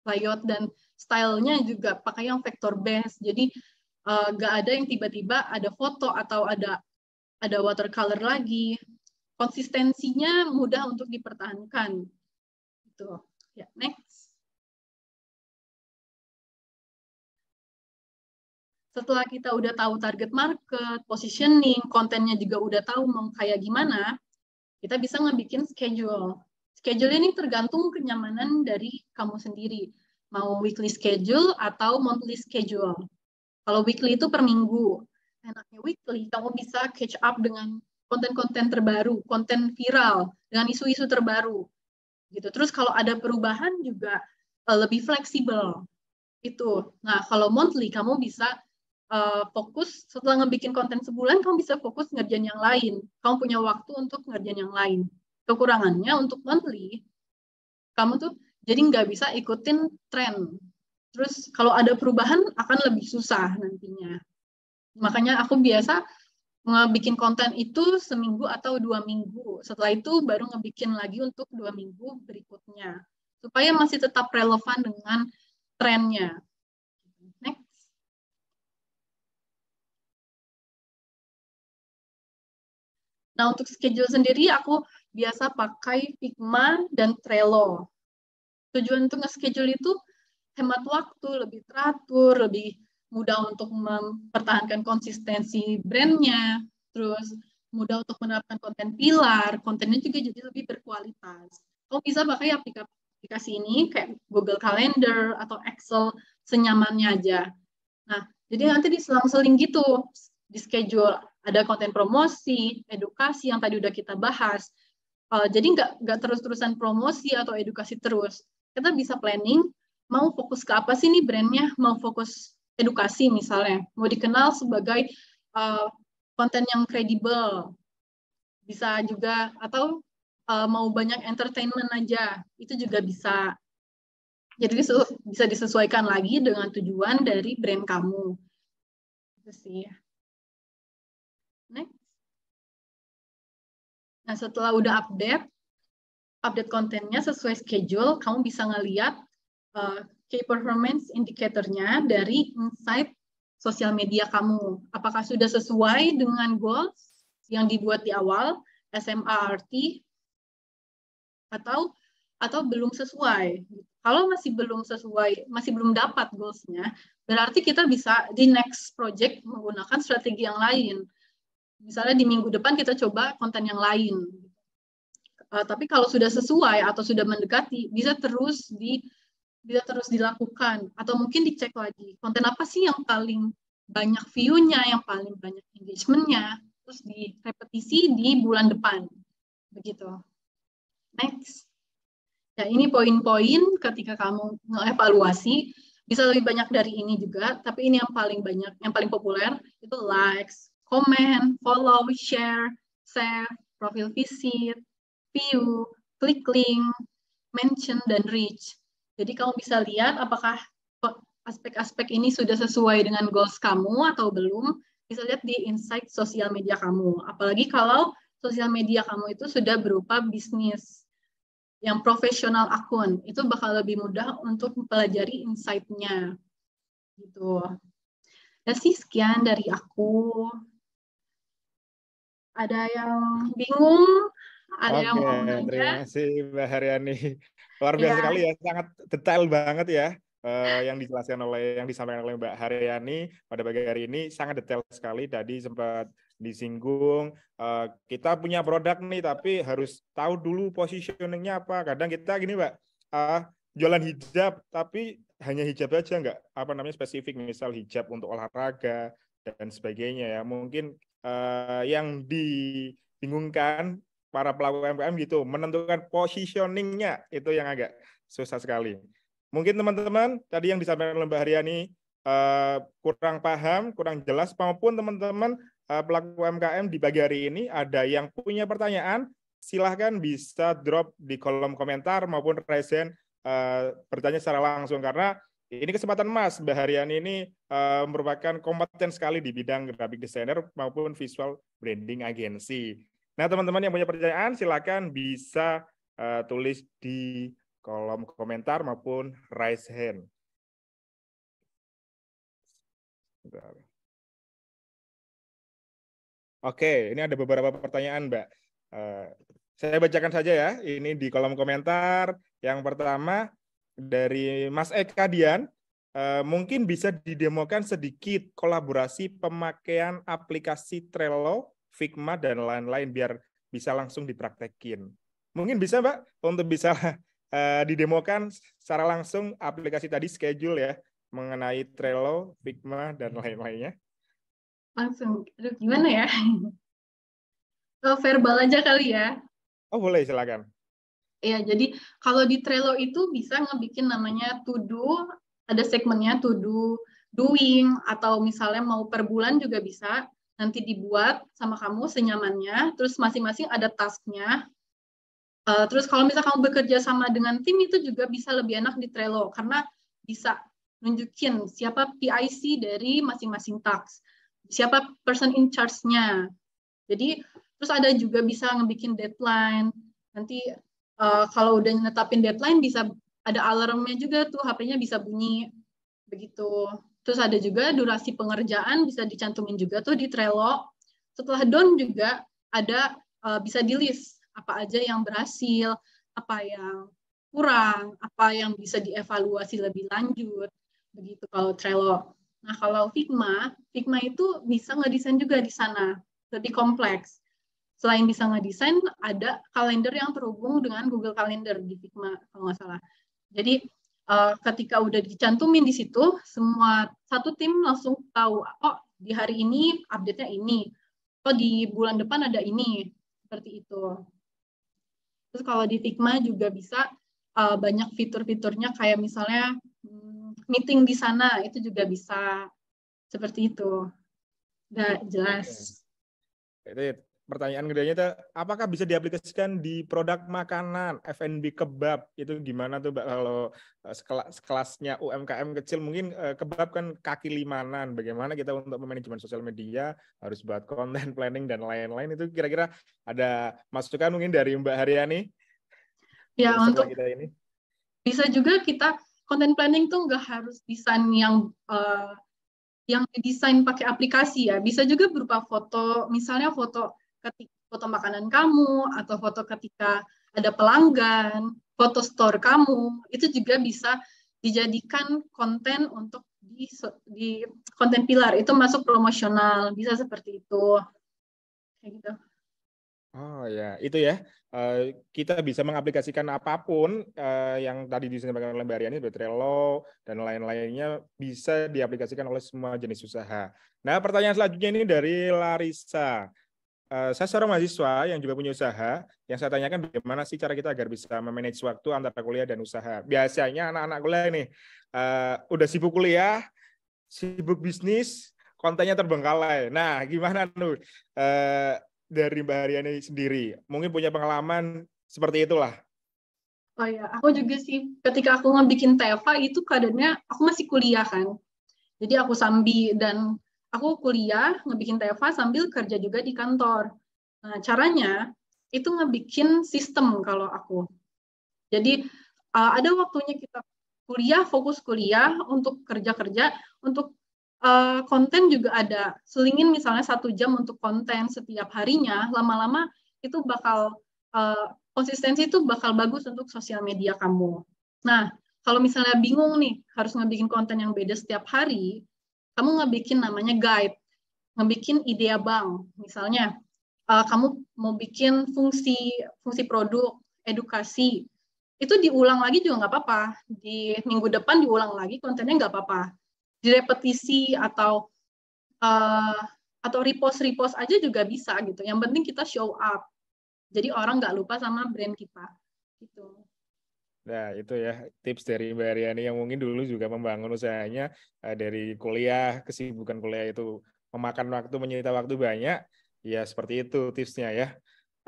Speaker 2: Layout dan stylenya juga pakai yang vector based. Jadi nggak ada yang tiba-tiba ada foto atau ada watercolor lagi. Konsistensinya mudah untuk dipertahankan. Gitu. Ya, next. Setelah kita udah tahu target market, positioning, kontennya juga udah tahu mau kayak gimana, kita bisa ngebikin schedule. Schedule ini tergantung kenyamanan dari kamu sendiri. Mau weekly schedule atau monthly schedule. Kalau weekly itu per minggu. Enaknya weekly, kamu bisa catch up dengan konten-konten terbaru, konten viral, dengan isu-isu terbaru. Gitu. Terus kalau ada perubahan juga lebih fleksibel. Itu. Nah, kalau monthly, kamu bisa fokus, setelah ngebikin konten sebulan, kamu bisa fokus ngerjain yang lain. Kamu punya waktu untuk ngerjain yang lain. Kekurangannya untuk monthly, kamu tuh jadi nggak bisa ikutin tren. Terus kalau ada perubahan akan lebih susah nantinya. Makanya aku biasa ngebikin konten itu seminggu atau 2 minggu. Setelah itu baru ngebikin lagi untuk 2 minggu berikutnya. Supaya masih tetap relevan dengan trennya. Next. Nah, untuk schedule sendiri aku biasa pakai Figma dan Trello. Tujuan untuk nge-schedule itu hemat waktu, lebih teratur, lebih mudah untuk mempertahankan konsistensi brandnya, terus mudah untuk menerapkan konten pilar, kontennya juga jadi lebih berkualitas. Kamu bisa pakai aplikasi ini kayak Google Calendar atau Excel senyamannya aja. Nah, jadi nanti diselang-seling gitu, di schedule ada konten promosi, edukasi yang tadi udah kita bahas. Jadi nggak terus-terusan promosi atau edukasi terus. Kita bisa planning, mau fokus ke apa sih nih brandnya, mau fokus edukasi misalnya, mau dikenal sebagai konten yang kredibel, bisa juga, atau mau banyak entertainment aja, itu juga bisa. Jadi bisa disesuaikan lagi dengan tujuan dari brand kamu. Itu sih. Next. Nah, setelah udah update kontennya sesuai schedule, kamu bisa ngeliat key performance indicator-nya dari insight sosial media kamu. Apakah sudah sesuai dengan goals yang dibuat di awal, SMART, atau belum sesuai. Kalau masih belum sesuai, masih belum dapat goals-nya, berarti kita bisa di next project menggunakan strategi yang lain. Misalnya di minggu depan kita coba konten yang lain. Tapi kalau sudah sesuai atau sudah mendekati, bisa terus dilakukan, atau mungkin dicek lagi konten apa sih yang paling banyak view-nya, yang paling banyak engagement-nya, terus direpetisi di bulan depan. Begitu. Next. Ya, ini poin-poin ketika kamu ngevaluasi, bisa lebih banyak dari ini juga, tapi ini yang paling banyak, yang paling populer itu likes, comment, follow, share, save, profil visit, view, click link, mention, dan reach. Jadi kamu bisa lihat apakah aspek-aspek ini sudah sesuai dengan goals kamu atau belum, bisa lihat di insight sosial media kamu. Apalagi kalau sosial media kamu itu sudah berupa bisnis yang profesional akun, itu bakal lebih mudah untuk mempelajari insight-nya. Gitu. Dan sih sekian dari aku. Ada yang bingung? Ada yang mau nanya?
Speaker 1: Terima kasih Mbak Haryani. Luar biasa sekali ya, sangat detail banget ya yang disampaikan oleh Mbak Haryani pada pagi hari ini, sangat detail sekali. Tadi sempat disinggung kita punya produk nih, tapi harus tahu dulu positioningnya apa. Kadang kita gini Mbak, jualan hijab tapi hanya hijab aja, nggak spesifik, misal hijab untuk olahraga dan sebagainya ya. Mungkin yang dibingungkan para pelaku UMKM gitu, menentukan positioning-nya itu yang agak susah sekali. Mungkin teman-teman tadi yang disampaikan oleh Mbak Haryani kurang paham, kurang jelas, maupun teman-teman pelaku UMKM di pagi hari ini ada yang punya pertanyaan, silahkan bisa drop di kolom komentar maupun raise hand bertanya secara langsung, karena ini kesempatan emas. Mbak Haryani ini merupakan kompeten sekali di bidang graphic designer maupun visual branding agensi. Nah, teman-teman yang punya pertanyaan silakan bisa tulis di kolom komentar maupun raise hand. Oke, ini ada beberapa pertanyaan, Mbak. Saya bacakan saja ya, ini di kolom komentar. Yang pertama dari Mas Eka Dian, mungkin bisa didemokan sedikit kolaborasi pemakaian aplikasi Trello, Figma, dan lain-lain biar bisa langsung dipraktekin. Mungkin bisa, Mbak, untuk bisa didemokan secara langsung aplikasi tadi, schedule ya, mengenai Trello, Figma, dan lain-lainnya.
Speaker 2: Langsung, aduh gimana ya? Verbal aja kali ya.
Speaker 1: Oh boleh, silakan.
Speaker 2: Ya, jadi kalau di Trello itu bisa ngebikin namanya to do, ada segmennya to do, doing, atau misalnya mau per bulan juga bisa, nanti dibuat sama kamu senyamannya, terus masing-masing ada task-nya. Terus kalau misalnya kamu bekerja sama dengan tim itu juga bisa lebih enak di Trello, karena bisa nunjukin siapa PIC dari masing-masing task, siapa person in charge-nya. Jadi terus ada juga bisa ngebikin deadline. Nanti kalau udah netapin deadline bisa ada alarmnya juga tuh, HP-nya bisa bunyi begitu. Terus ada juga durasi pengerjaan bisa dicantumin juga tuh di Trello. Setelah done juga ada bisa di list apa aja yang berhasil, apa yang kurang, apa yang bisa dievaluasi lebih lanjut. Begitu kalau Trello. Nah, kalau Figma itu bisa ngedesain juga di sana, lebih kompleks. Selain bisa ngedesain, ada kalender yang terhubung dengan Google Calendar di Figma, kalau nggak salah. Jadi, ketika udah dicantumin di situ, semua satu tim langsung tahu, oh di hari ini update-nya ini, oh di bulan depan ada ini, seperti itu. Terus kalau di Figma juga bisa banyak fitur-fiturnya, kayak misalnya meeting di sana, itu juga bisa seperti itu. Udah jelas.
Speaker 1: Itu pertanyaan gedenya itu, apakah bisa diaplikasikan di produk makanan, F&B kebab? Itu gimana tuh, Mbak, kalau sekelasnya UMKM kecil, mungkin kebab kan kaki limanan. Bagaimana kita untuk manajemen sosial media, harus buat konten planning dan lain-lain, itu kira-kira ada masukan mungkin dari Mbak Haryani?
Speaker 2: Ya, untuk
Speaker 1: kita ini.
Speaker 2: Bisa juga kita content planning tuh nggak harus desain yang didesain pakai aplikasi ya. Bisa juga berupa foto, misalnya foto makanan kamu, atau foto ketika ada pelanggan, foto store kamu, itu juga bisa dijadikan konten untuk di konten pilar, itu masuk promosional, bisa seperti itu. Kayak gitu.
Speaker 1: Oh ya, itu ya. Kita bisa mengaplikasikan apapun yang tadi disampaikan oleh Mbak Aryani, Trello dan lain-lainnya bisa diaplikasikan oleh semua jenis usaha. Nah, pertanyaan selanjutnya ini dari Larissa. Saya seorang mahasiswa yang juga punya usaha. Yang saya tanyakan, bagaimana sih cara kita agar bisa memanage waktu antara kuliah dan usaha? Biasanya anak-anak kuliah ini udah sibuk kuliah, sibuk bisnis, kontennya terbengkalai. Nah, gimana tuh? Dari Mbak Haryani sendiri, mungkin punya pengalaman seperti itulah.
Speaker 2: Oh ya, aku juga sih, ketika aku ngebikin Teva itu keadaannya aku masih kuliah kan. Jadi aku aku kuliah ngebikin Teva sambil kerja juga di kantor. Nah, caranya itu ngebikin sistem kalau aku. Jadi ada waktunya kita kuliah, fokus kuliah, untuk kerja-kerja, untuk konten juga ada. Selingin misalnya 1 jam untuk konten setiap harinya, lama-lama itu bakal konsistensi itu bakal bagus untuk sosial media kamu. Nah, kalau misalnya bingung nih, harus ngebikin konten yang beda setiap hari, kamu ngebikin namanya guide, ngebikin ide abang. Misalnya, kamu mau bikin fungsi produk, edukasi, itu diulang lagi juga nggak apa-apa. Di minggu depan diulang lagi kontennya nggak apa-apa. Direpetisi atau repost aja juga bisa gitu. Yang penting kita show up. Jadi orang nggak lupa sama brand kita. Gitu.
Speaker 1: Nah, itu ya tips dari Mbak Aryani yang mungkin dulu juga membangun usahanya dari kuliah, kesibukan kuliah itu memakan waktu, menyita waktu banyak. Ya, seperti itu tipsnya ya.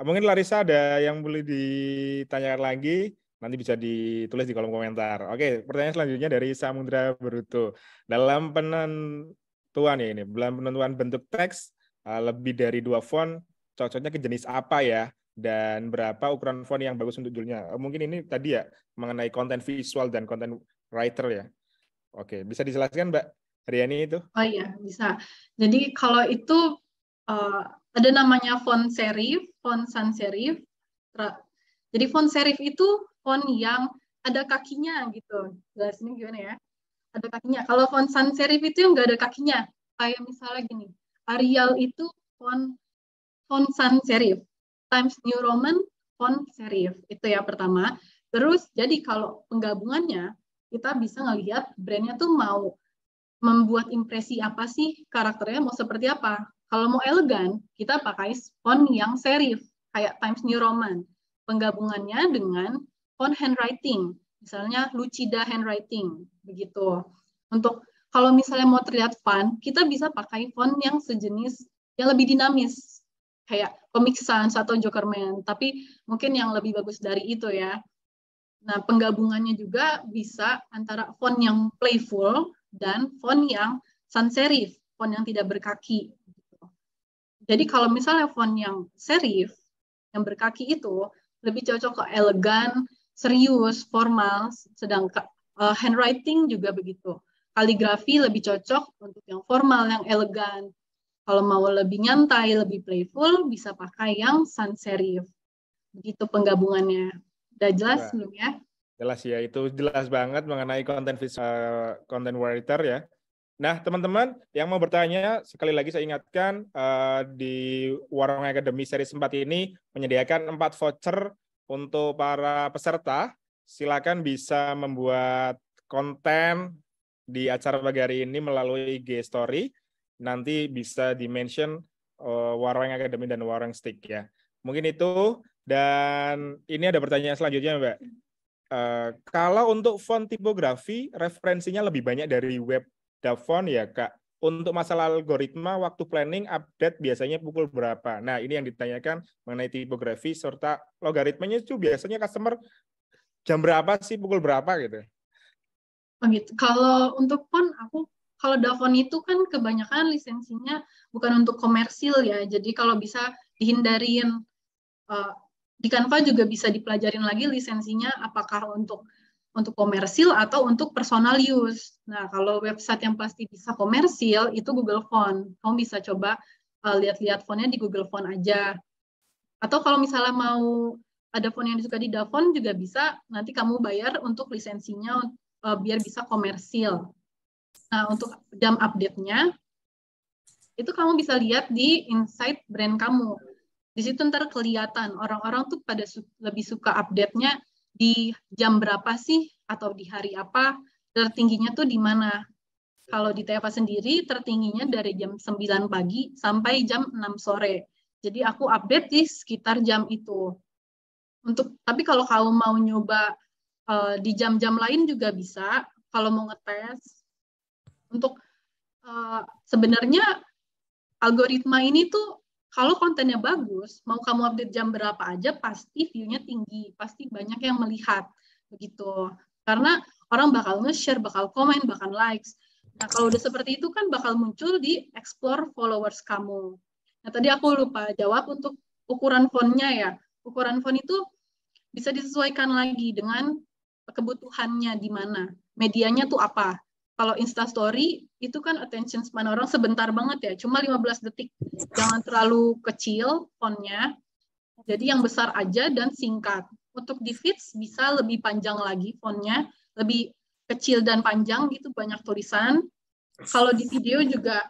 Speaker 1: Mungkin Larissa ada yang boleh ditanyakan lagi, nanti bisa ditulis di kolom komentar. Oke, pertanyaan selanjutnya dari Samudra Beruto. Dalam penentuan ya ini, dalam penentuan bentuk teks lebih dari 2 font, cocoknya ke jenis apa ya? Dan berapa ukuran font yang bagus untuk judulnya? Mungkin ini tadi ya, mengenai konten visual dan konten writer ya. Oke, bisa dijelaskan Mbak Riani itu?
Speaker 2: Oh iya, bisa. Jadi kalau itu ada namanya font serif, font sans serif. Jadi font serif itu font yang ada kakinya gitu. Jelasinnya gimana ya? Ada kakinya. Kalau font sans serif itu yang nggak ada kakinya. Kayak misalnya gini, Arial itu font sans serif. Times New Roman font serif. Itu ya pertama. Terus jadi kalau penggabungannya kita bisa ngelihat brandnya tuh mau membuat impresi apa sih, karakternya mau seperti apa. Kalau mau elegan, kita pakai font yang serif, kayak Times New Roman. Penggabungannya dengan font handwriting, misalnya Lucida handwriting, begitu. Untuk kalau misalnya mau terlihat fun, kita bisa pakai font yang sejenis, yang lebih dinamis, kayak Comic Sans atau Jokerman, tapi mungkin yang lebih bagus dari itu ya. Nah, penggabungannya juga bisa antara font yang playful dan font yang sans serif, font yang tidak berkaki. Jadi kalau misalnya font yang serif, yang berkaki itu lebih cocok ke elegan, serius, formal, sedangkan handwriting juga begitu. Kaligrafi lebih cocok untuk yang formal, yang elegan. Kalau mau lebih nyantai, lebih playful, bisa pakai yang sans serif. Begitu penggabungannya. Udah jelas
Speaker 1: Wah,
Speaker 2: belum ya?
Speaker 1: jelas ya, itu jelas banget mengenai konten visual, konten writer ya. Nah, teman-teman yang mau bertanya, sekali lagi saya ingatkan di Warung Academy Series 4 ini menyediakan 4 voucher untuk para peserta. Silakan bisa membuat konten di acara pagi hari ini melalui IG Story. Nanti bisa di-mention Warung Academy dan Warung Stick ya. Mungkin itu. Dan ini ada pertanyaan selanjutnya, Mbak. Kalau untuk font tipografi, referensinya lebih banyak dari web Davon ya Kak. Untuk masalah algoritma, waktu planning update biasanya pukul berapa? Nah, ini yang ditanyakan mengenai tipografi serta logaritmanya itu biasanya customer jam berapa sih, pukul berapa gitu.
Speaker 2: Oh gitu. Kalau untuk font, kalau Davon itu kan kebanyakan lisensinya bukan untuk komersil ya. Jadi kalau bisa dihindarin, di Canva juga bisa dipelajarin lagi lisensinya apakah untuk komersil atau untuk personal use. Nah, kalau website yang pasti bisa komersil itu Google Font. Kamu bisa coba lihat-lihat fontnya di Google Font aja. Atau kalau misalnya mau ada font yang disuka di Davon juga bisa, nanti kamu bayar untuk lisensinya biar bisa komersil. Nah, untuk jam update-nya, itu kamu bisa lihat di insight brand kamu. Di situ ntar kelihatan orang-orang tuh pada lebih suka update-nya di jam berapa sih atau di hari apa, tertingginya tuh di mana. Kalau di TFA sendiri tertingginya dari jam 9 pagi sampai jam 6 sore. Jadi aku update di sekitar jam itu. Tapi kalau kamu mau nyoba di jam-jam lain juga bisa. Kalau mau ngetes, untuk sebenarnya algoritma ini tuh kalau kontennya bagus, mau kamu update jam berapa aja, pasti view-nya tinggi, pasti banyak yang melihat, begitu. Karena orang bakal nge-share, bakal komen, bakal likes. Nah, kalau udah seperti itu kan bakal muncul di explore followers kamu. Nah, tadi aku lupa jawab untuk ukuran fontnya ya. Ukuran font itu bisa disesuaikan lagi dengan kebutuhannya di mana. Medianya tuh apa. Kalau Instastory, itu kan attention span orang sebentar banget ya, cuma 15 detik. Jangan terlalu kecil fontnya, jadi yang besar aja dan singkat. Untuk di feeds bisa lebih panjang lagi fontnya, lebih kecil dan panjang gitu, banyak tulisan. Kalau di video juga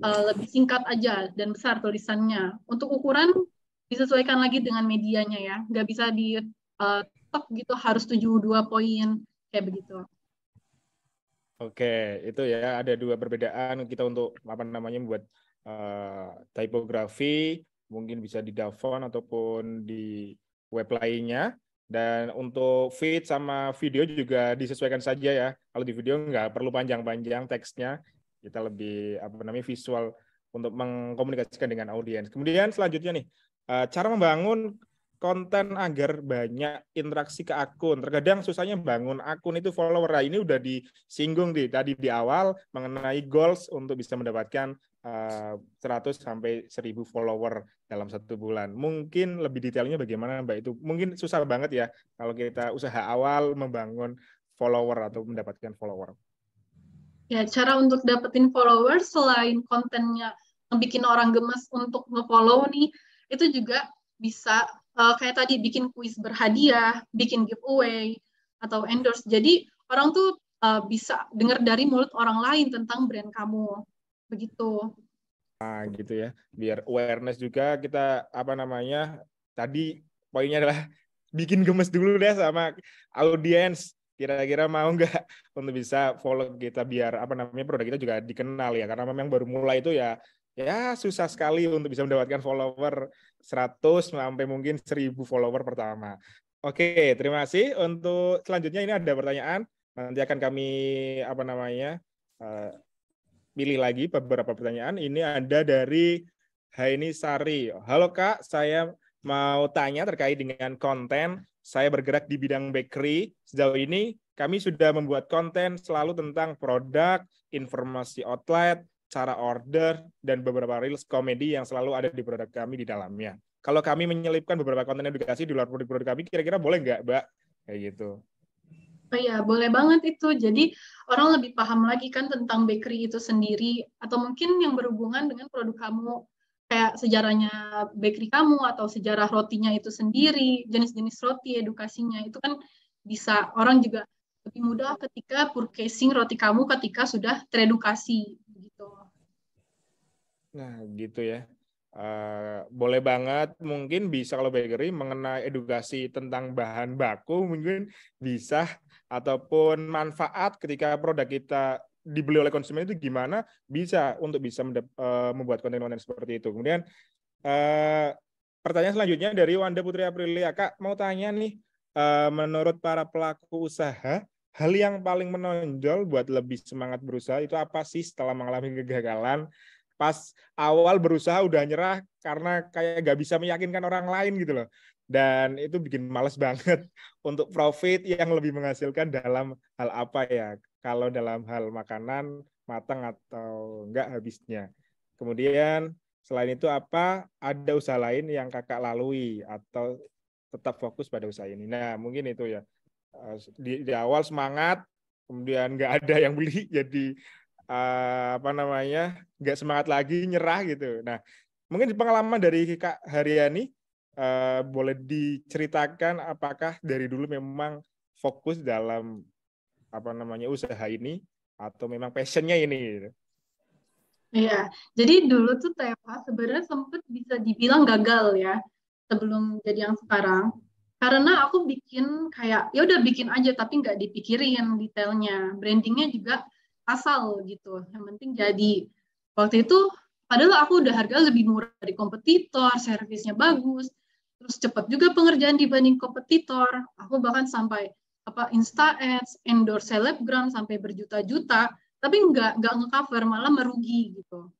Speaker 2: lebih singkat aja dan besar tulisannya. Untuk ukuran disesuaikan lagi dengan medianya ya, nggak bisa di top gitu harus 72 poin kayak begitu.
Speaker 1: Oke, itu ya ada dua perbedaan kita untuk apa namanya membuat tipografi mungkin bisa di Davon ataupun di web lainnya. Dan untuk feed sama video juga disesuaikan saja ya. Kalau di video nggak perlu panjang-panjang teksnya, kita lebih visual untuk mengkomunikasikan dengan audiens. Kemudian selanjutnya nih, cara membangun konten agar banyak interaksi ke akun. Terkadang susahnya bangun akun itu follower. Nah, ini udah disinggung tadi di awal mengenai goals untuk bisa mendapatkan 100 sampai 1000 follower dalam 1 bulan. Mungkin lebih detailnya bagaimana Mbak itu? Mungkin susah banget ya kalau kita usaha awal membangun follower atau mendapatkan follower.
Speaker 2: Ya, cara untuk dapetin follower selain kontennya yang bikin orang gemes untuk nge-follow nih, itu juga bisa kayak tadi bikin kuis berhadiah, bikin giveaway, atau endorse. Jadi orang tuh bisa dengar dari mulut orang lain tentang brand kamu. Begitu.
Speaker 1: Nah, gitu ya. Biar awareness juga kita tadi poinnya adalah bikin gemes dulu deh sama audiens. Kira-kira mau nggak untuk bisa follow kita biar produk kita juga dikenal ya. Karena memang baru mulai itu ya susah sekali untuk bisa mendapatkan follower 100 sampai mungkin 1000 follower pertama. Oke, terima kasih. Untuk selanjutnya ini ada pertanyaan. Nanti akan kami pilih lagi beberapa pertanyaan. Ini ada dari Haini Sari. Halo Kak, saya mau tanya terkait dengan konten. Saya bergerak di bidang bakery. Sejauh ini kami sudah membuat konten selalu tentang produk, informasi outlet, cara order, dan beberapa reels komedi yang selalu ada di produk kami di dalamnya. Kalau kami menyelipkan beberapa konten edukasi di luar produk-produk kami, kira-kira boleh nggak, Mbak? Kayak gitu.
Speaker 2: Oh iya, boleh banget itu. Jadi orang lebih paham lagi kan tentang bakery itu sendiri, atau mungkin yang berhubungan dengan produk kamu, kayak sejarahnya bakery kamu, atau sejarah rotinya itu sendiri, jenis-jenis roti, edukasinya, itu kan bisa orang juga lebih mudah ketika purchasing roti kamu ketika sudah teredukasi. Gitu.
Speaker 1: Nah, gitu ya. Boleh banget, mungkin bisa kalau bakery mengenai edukasi tentang bahan baku, mungkin bisa, ataupun manfaat ketika produk kita dibeli oleh konsumen itu gimana, bisa untuk bisa membuat konten-konten seperti itu. Kemudian pertanyaan selanjutnya dari Wanda Putri Aprilia. Kak, mau tanya nih, menurut para pelaku usaha, hal yang paling menonjol buat lebih semangat berusaha itu apa sih setelah mengalami kegagalan? Pas awal berusaha udah nyerah karena kayak gak bisa meyakinkan orang lain gitu loh. Dan itu bikin males banget untuk profit yang lebih menghasilkan dalam hal apa ya? Kalau dalam hal makanan, matang atau enggak habisnya. Kemudian selain itu ada usaha lain yang kakak lalui atau tetap fokus pada usaha ini? Nah, mungkin itu ya. Di awal semangat, kemudian nggak ada yang beli, jadi nggak semangat lagi, nyerah gitu. Nah, mungkin pengalaman dari Kak Haryani boleh diceritakan apakah dari dulu memang fokus dalam usaha ini atau memang passionnya ini gitu.
Speaker 2: Iya, jadi dulu tuh TFA sebenarnya sempat bisa dibilang gagal ya sebelum jadi yang sekarang. Karena aku bikin kayak ya udah bikin aja tapi nggak dipikirin detailnya, brandingnya juga asal gitu. Yang penting jadi. Waktu itu padahal aku udah harga lebih murah dari kompetitor, servisnya bagus, terus cepat juga pengerjaan dibanding kompetitor. Aku bahkan sampai Insta Ads, endorse selebgram sampai berjuta-juta tapi nggak nge-cover, malah merugi gitu.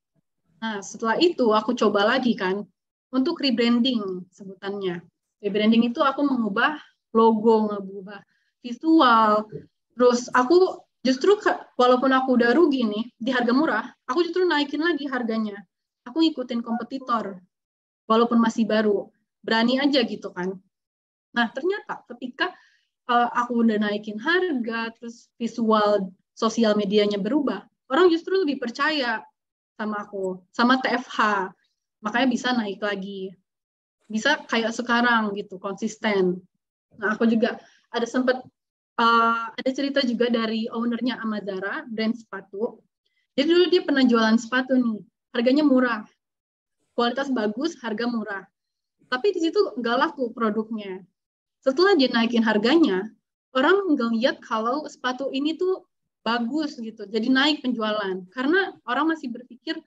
Speaker 2: Nah, setelah itu aku coba lagi kan untuk rebranding sebutannya. Rebranding itu aku mengubah logo, mengubah visual. Terus aku justru walaupun aku udah rugi nih di harga murah, aku justru naikin lagi harganya. Aku ngikutin kompetitor walaupun masih baru. Berani aja gitu kan. Nah, ternyata ketika aku udah naikin harga, terus visual sosial medianya berubah, orang justru lebih percaya sama aku, sama TFH. Makanya bisa naik lagi. Bisa kayak sekarang gitu, konsisten. Nah, aku juga ada sempat ada cerita juga dari ownernya Amazara, brand sepatu. Jadi dulu dia pernah jualan sepatu nih, harganya murah. Kualitas bagus, harga murah. Tapi di situ nggak laku produknya. Setelah dia naikin harganya, orang ngeliat kalau sepatu ini tuh bagus gitu, jadi naik penjualan karena orang masih berpikir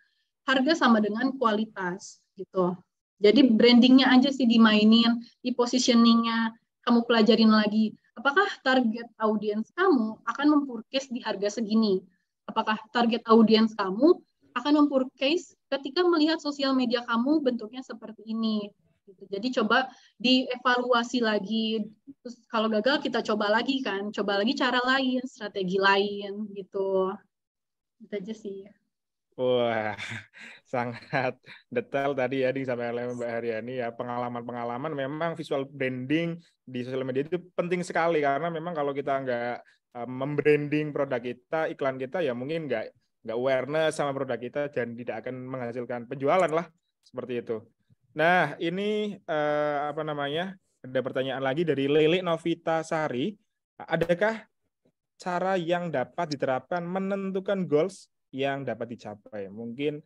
Speaker 2: harga sama dengan kualitas gitu. Jadi brandingnya aja sih dimainin, di positioningnya kamu pelajarin lagi. Apakah target audiens kamu akan mempurchase di harga segini? Apakah target audiens kamu akan mempurchase ketika melihat sosial media kamu bentuknya seperti ini? Gitu. Jadi coba dievaluasi lagi. Terus kalau gagal kita coba lagi kan, coba lagi cara lain, strategi lain gitu. Itu aja sih.
Speaker 1: Wah, sangat detail tadi ya disampaikan oleh Mbak Haryani ya. Pengalaman-pengalaman memang visual branding di sosial media itu penting sekali karena memang kalau kita nggak membranding produk kita, iklan kita ya mungkin nggak awareness sama produk kita dan tidak akan menghasilkan penjualan lah seperti itu. Nah, ini apa namanya? Ada pertanyaan lagi dari Lili Novita Sari. Adakah cara yang dapat diterapkan menentukan goals yang dapat dicapai? Mungkin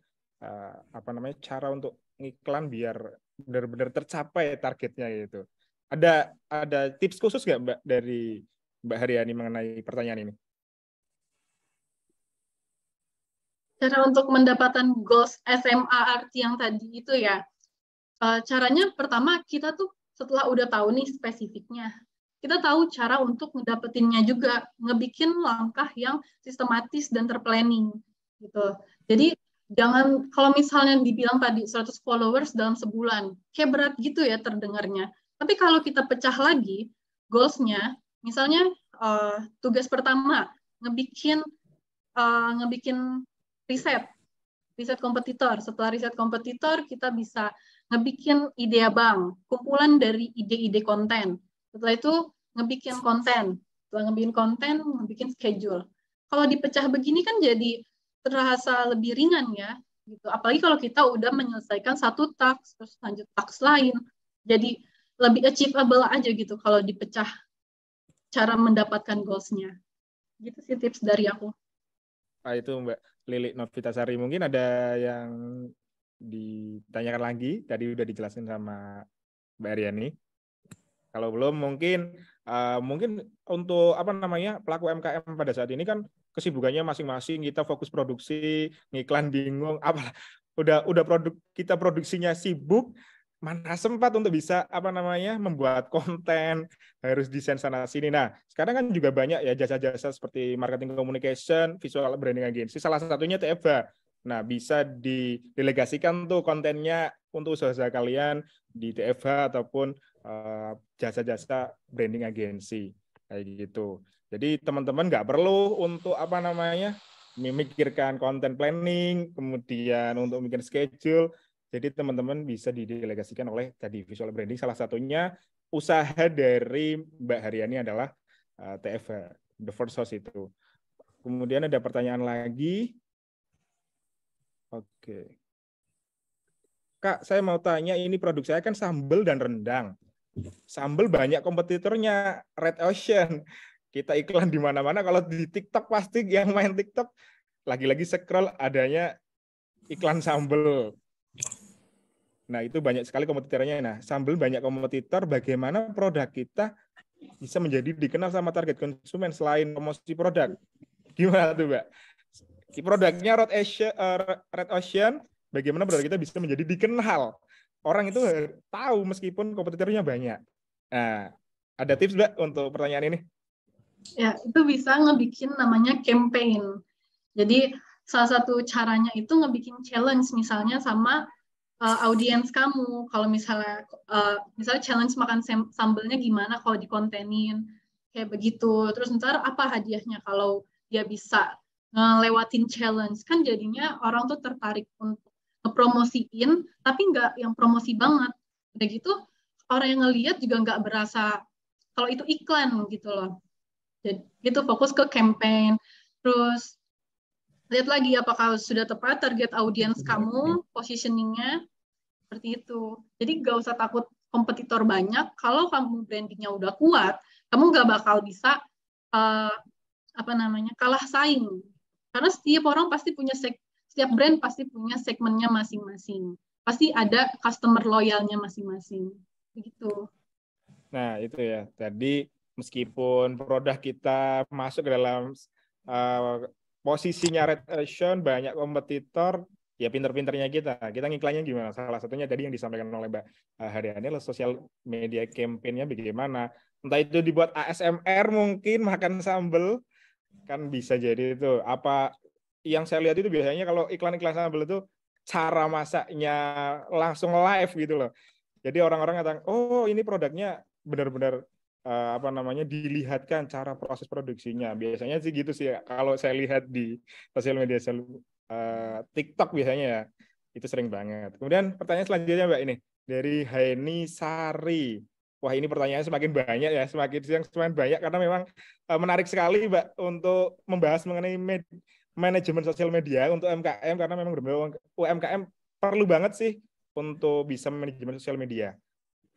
Speaker 1: apa namanya? Cara untuk ngiklan biar benar-benar tercapai targetnya gitu. Ada tips khusus nggak Mbak dari Mbak Haryani mengenai pertanyaan ini?
Speaker 2: Cara untuk mendapatkan goals SMART yang tadi itu ya, caranya pertama kita tuh setelah udah tahu nih spesifiknya, kita tahu cara untuk ngedapetinnya juga, ngebikin langkah yang sistematis dan terplanning gitu. Jadi jangan, kalau misalnya dibilang tadi 100 followers dalam sebulan, kayak berat gitu ya terdengarnya. Tapi kalau kita pecah lagi goals-nya, misalnya tugas pertama ngebikin riset kompetitor. Setelah riset kompetitor, kita bisa ngebikin ide abang, kumpulan dari ide-ide konten. Setelah itu ngebikin konten. Setelah ngebikin konten, ngebikin schedule. Kalau dipecah begini kan jadi terasa lebih ringan ya. Gitu. Apalagi kalau kita udah menyelesaikan satu task, terus lanjut task lain. Jadi lebih achievable aja gitu kalau dipecah cara mendapatkan goals-nya. Gitu sih tips dari aku.
Speaker 1: Itu Mbak Lili Novitasari. Mungkin ada yang ditanyakan lagi. Tadi udah dijelaskan sama Mbak Haryani. Kalau belum mungkin untuk apa namanya pelaku UMKM pada saat ini kan kesibukannya masing-masing, kita fokus produksi, ngiklan bingung, apa udah kita produksinya sibuk, mana sempat untuk bisa apa namanya membuat konten, harus desain sana sini. Nah, sekarang kan juga banyak ya jasa-jasa seperti marketing communication, visual branding agency, salah satunya TFA. Nah, bisa didelegasikan tuh kontennya untuk usaha-usaha kalian di TFH ataupun jasa-jasa branding agency kayak gitu. Jadi teman-teman nggak perlu untuk apa namanya memikirkan konten planning, kemudian untuk bikin schedule. Jadi teman-teman bisa didelegasikan oleh tadi visual branding. Salah satunya usaha dari Mbak Haryani adalah TFH, The First Source itu. Kemudian ada pertanyaan lagi. Oke. Kak, saya mau tanya, ini produk saya kan sambal dan rendang. Sambal banyak kompetitornya, Red Ocean. Kita iklan di mana-mana, kalau di TikTok pasti yang main TikTok lagi-lagi scroll adanya iklan sambal. Nah, itu banyak sekali kompetitornya. Nah, sambal banyak kompetitor, bagaimana produk kita bisa menjadi dikenal sama target konsumen selain promosi produk? Gimana tuh, Mbak? Produknya Red Ocean, bagaimana produk kita bisa menjadi dikenal? Orang itu tahu meskipun kompetitornya banyak. Nah, ada tips Mbak untuk pertanyaan ini?
Speaker 2: Ya, itu bisa ngebikin namanya campaign. Jadi salah satu caranya itu ngebikin challenge misalnya sama audiens kamu. Kalau misalnya challenge makan sambelnya gimana kalau dikontenin kayak begitu. Terus ntar apa hadiahnya kalau dia bisa ngelewatin challenge, kan jadinya orang tuh tertarik untuk ngepromosiin tapi nggak yang promosi banget. Udah gitu orang yang ngelihat juga nggak berasa kalau itu iklan gitu loh. Jadi itu fokus ke campaign. Terus lihat lagi apakah sudah tepat target audiens kamu, positioningnya seperti itu. Jadi nggak usah takut kompetitor banyak. Kalau kamu brandingnya udah kuat, kamu nggak bakal bisa kalah saing. Karena setiap orang pasti punya setiap brand pasti punya segmennya masing-masing. Pasti ada customer loyalnya masing-masing. Begitu.
Speaker 1: Nah, itu ya. Tadi meskipun produk kita masuk ke dalam posisinya Red Ocean, banyak kompetitor, ya pinter-pinternya kita ngiklannya gimana. Salah satunya tadi yang disampaikan oleh Mbak Haryani adalah sosial media campaign-nya bagaimana. Entah itu dibuat ASMR mungkin makan sambel, kan bisa jadi itu. Apa yang saya lihat itu biasanya kalau iklan-iklan sambel itu cara masaknya langsung live gitu loh. Jadi orang-orang katakan, oh ini produknya benar-benar dilihatkan cara proses produksinya. Biasanya sih gitu sih ya. Kalau saya lihat di sosial media TikTok biasanya ya, itu sering banget. Kemudian pertanyaan selanjutnya Mbak ini dari Haini Sari. Wah ini pertanyaannya semakin banyak ya, semakin banyak karena memang menarik sekali Mbak untuk membahas mengenai manajemen sosial media untuk UMKM, karena memang UMKM perlu banget sih untuk bisa manajemen sosial media.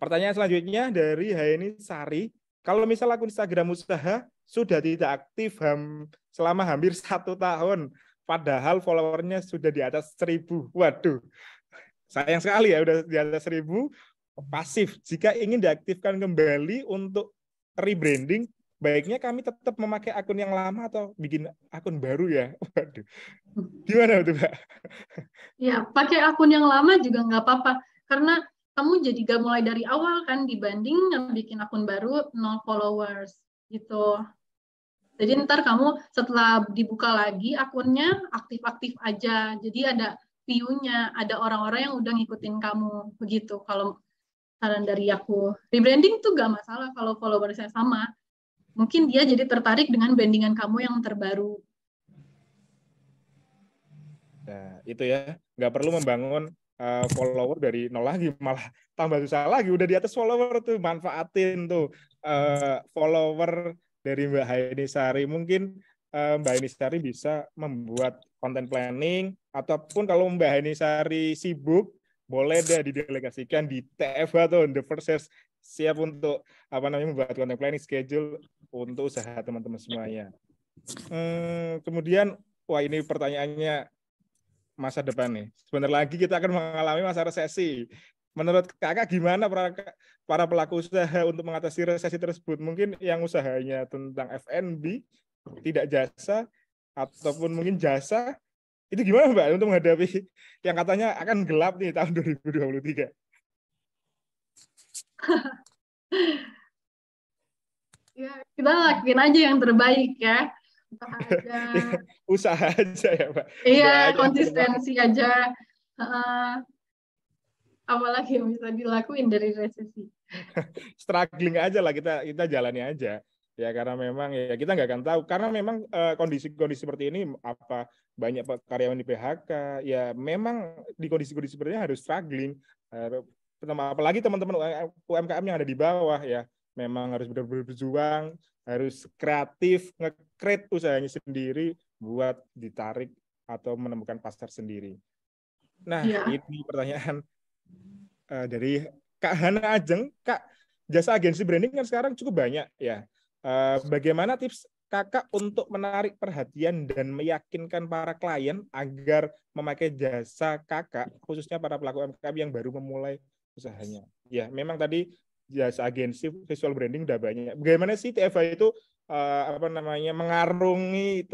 Speaker 1: Pertanyaan selanjutnya dari Haini Sari, kalau misal akun Instagram usaha sudah tidak aktif selama hampir 1 tahun, padahal followernya sudah di atas 1.000. Waduh, sayang sekali ya, udah di atas 1.000, pasif. Jika ingin diaktifkan kembali untuk rebranding, baiknya kami tetap memakai akun yang lama atau bikin akun baru ya? Waduh, gimana tuh Mbak?
Speaker 2: Ya, pakai akun yang lama juga nggak apa-apa, karena kamu jadi gak mulai dari awal kan, dibanding bikin akun baru 0 followers gitu. Jadi ntar kamu setelah dibuka lagi akunnya aktif-aktif aja. Jadi ada view-nya, ada orang-orang yang udah ngikutin kamu. Begitu kalau saran dari aku. Rebranding tuh gak masalah kalau followersnya sama. Mungkin dia jadi tertarik dengan brandingan kamu yang terbaru.
Speaker 1: Nah, itu ya. Nggak perlu membangun follower dari nol lagi, malah tambah susah lagi. Udah di atas follower tuh, manfaatin tuh follower dari Mbak Haini Sari. Mungkin Mbak Haini Sari bisa membuat konten planning, ataupun kalau Mbak Haini Sari sibuk, boleh deh didelegasikan di TFH tuh, The First Sales, siap untuk membuat konten planning, schedule untuk usaha teman-teman semuanya. Kemudian, wah ini pertanyaannya masa depan nih. Sebentar lagi kita akan mengalami masa resesi. Menurut Kakak gimana para pelaku usaha untuk mengatasi resesi tersebut? Mungkin yang usahanya tentang F&B, tidak jasa, ataupun mungkin jasa, itu gimana Mbak untuk menghadapi yang katanya akan gelap nih tahun 2023?
Speaker 2: Ya, kita lakuin aja yang terbaik ya.
Speaker 1: Usaha aja ya Mbak.
Speaker 2: Iya, konsistensi aja. Apalagi yang bisa dilakuin dari resesi.
Speaker 1: Struggling aja lah, kita jalani aja ya, karena memang ya kita nggak akan tahu, karena memang kondisi-kondisi seperti ini, apa banyak karyawan di PHK ya, memang di kondisi-kondisi seperti ini harus struggling, apalagi teman-teman UMKM yang ada di bawah ya, memang harus benar-benar berjuang, harus kreatif, nge-create usahanya sendiri buat ditarik atau menemukan pasar sendiri. Nah, ya. Ini pertanyaan dari Kak Hana Ajeng. Kak, jasa agensi branding kan sekarang cukup banyak ya. Bagaimana tips Kakak untuk menarik perhatian dan meyakinkan para klien agar memakai jasa Kakak, khususnya para pelaku UMKM yang baru memulai usahanya? Ya, memang tadi jasa agensi visual branding udah banyak. Bagaimana sih TFA itu mengarungi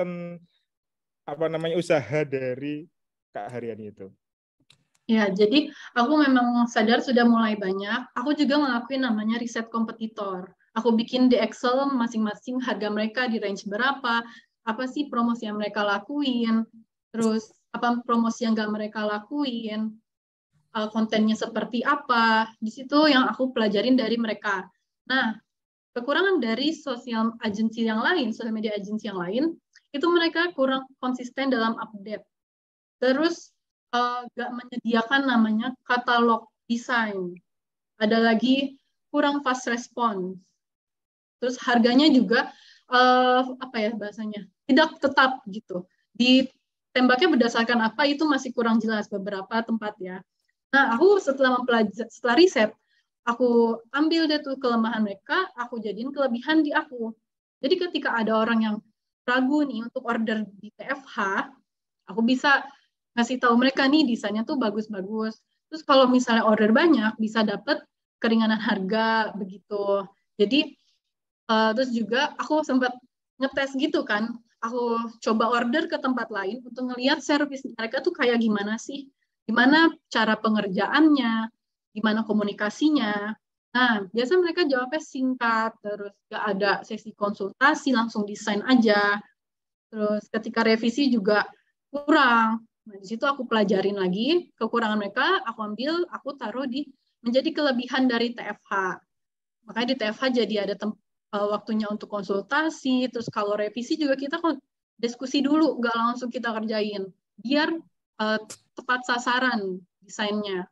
Speaker 1: usaha dari Kak Haryani itu?
Speaker 2: Ya, jadi aku memang sadar sudah mulai banyak. Aku juga ngelakuin namanya riset kompetitor. Aku bikin di Excel masing-masing harga mereka di range berapa, apa sih promosi yang mereka lakuin, terus apa promosi yang nggak mereka lakuin, kontennya seperti apa. Di situ yang aku pelajarin dari mereka. Nah, kekurangan dari sosial agensi yang lain, sosial media agensi yang lain, itu mereka kurang konsisten dalam update. Terus nggak menyediakan namanya katalog desain. Ada lagi kurang fast response. Terus harganya juga apa ya bahasanya, tidak tetap gitu. Ditembaknya berdasarkan apa itu masih kurang jelas beberapa tempat ya. Nah, aku setelah riset, aku ambil deh tuh kelemahan mereka, aku jadiin kelebihan di aku. Jadi ketika ada orang yang ragu nih untuk order di TFH, aku bisa ngasih tahu mereka nih desainnya tuh bagus-bagus. Terus kalau misalnya order banyak, bisa dapat keringanan harga begitu. Jadi terus juga aku sempat ngetes gitu kan, aku coba order ke tempat lain untuk ngelihat servis mereka tuh kayak gimana sih, gimana cara pengerjaannya, gimana komunikasinya. Nah, biasa mereka jawabnya singkat, terus gak ada sesi konsultasi, langsung desain aja. Terus ketika revisi juga kurang. Nah, di situ aku pelajarin lagi kekurangan mereka, aku ambil, aku taruh di menjadi kelebihan dari TFH. Makanya di TFH jadi ada waktunya untuk konsultasi, terus kalau revisi juga kita diskusi dulu, nggak langsung kita kerjain. Biar tepat sasaran desainnya.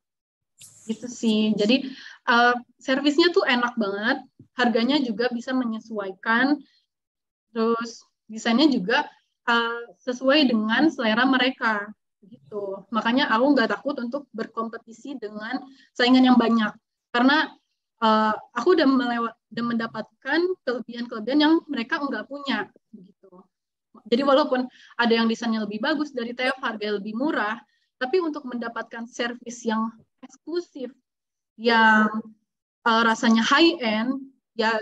Speaker 2: Gitu sih. Jadi servisnya tuh enak banget, harganya juga bisa menyesuaikan, terus desainnya juga sesuai dengan selera mereka. Gitu. Makanya aku nggak takut untuk berkompetisi dengan saingan yang banyak. Karena aku udah mendapatkan kelebihan-kelebihan yang mereka nggak punya. Begitu. Jadi walaupun ada yang desainnya lebih bagus dari TF, harga lebih murah, tapi untuk mendapatkan servis yang eksklusif, yang rasanya high end, ya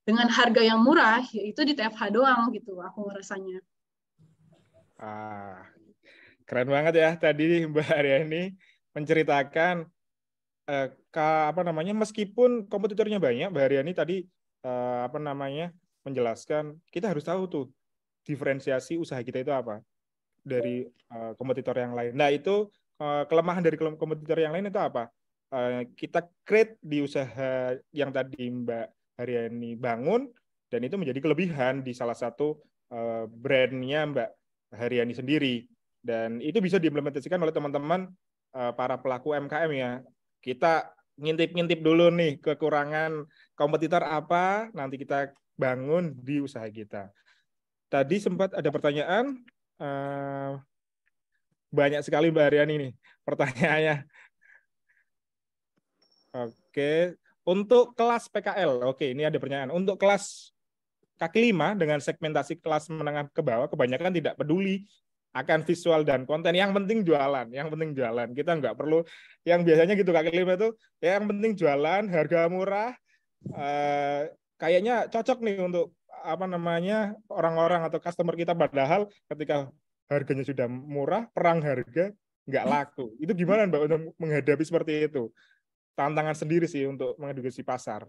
Speaker 2: dengan harga yang murah, yaitu di TFH doang gitu aku ngerasanya.
Speaker 1: Keren banget ya tadi Mbak Aryani menceritakan meskipun kompetitornya banyak, Mbak Aryani tadi menjelaskan kita harus tahu tuh diferensiasi usaha kita itu apa dari kompetitor yang lain. Nah, itu kelemahan dari kompetitor yang lain itu apa? Kita create di usaha yang tadi Mbak Aryani bangun, dan itu menjadi kelebihan di salah satu brandnya Mbak Aryani sendiri. Dan itu bisa diimplementasikan oleh teman-teman para pelaku UMKM ya. Kita ngintip-ngintip dulu nih kekurangan kompetitor apa, nanti kita bangun di usaha kita. Tadi sempat ada pertanyaan, banyak sekali Mbak Aryani nih pertanyaannya. Oke, untuk kelas PKL, oke ini ada pertanyaan. Untuk kelas kaki 5 dengan segmentasi kelas menengah ke bawah, kebanyakan tidak peduli akan visual dan konten. Yang penting jualan, yang penting jualan. Kita nggak perlu, yang biasanya gitu kaki 5 itu, ya yang penting jualan, harga murah, kayaknya cocok nih untuk orang-orang atau customer kita, padahal ketika harganya sudah murah, perang harga nggak laku. Itu gimana Mbak untuk menghadapi seperti itu? Tantangan sendiri sih untuk mengedukasi pasar.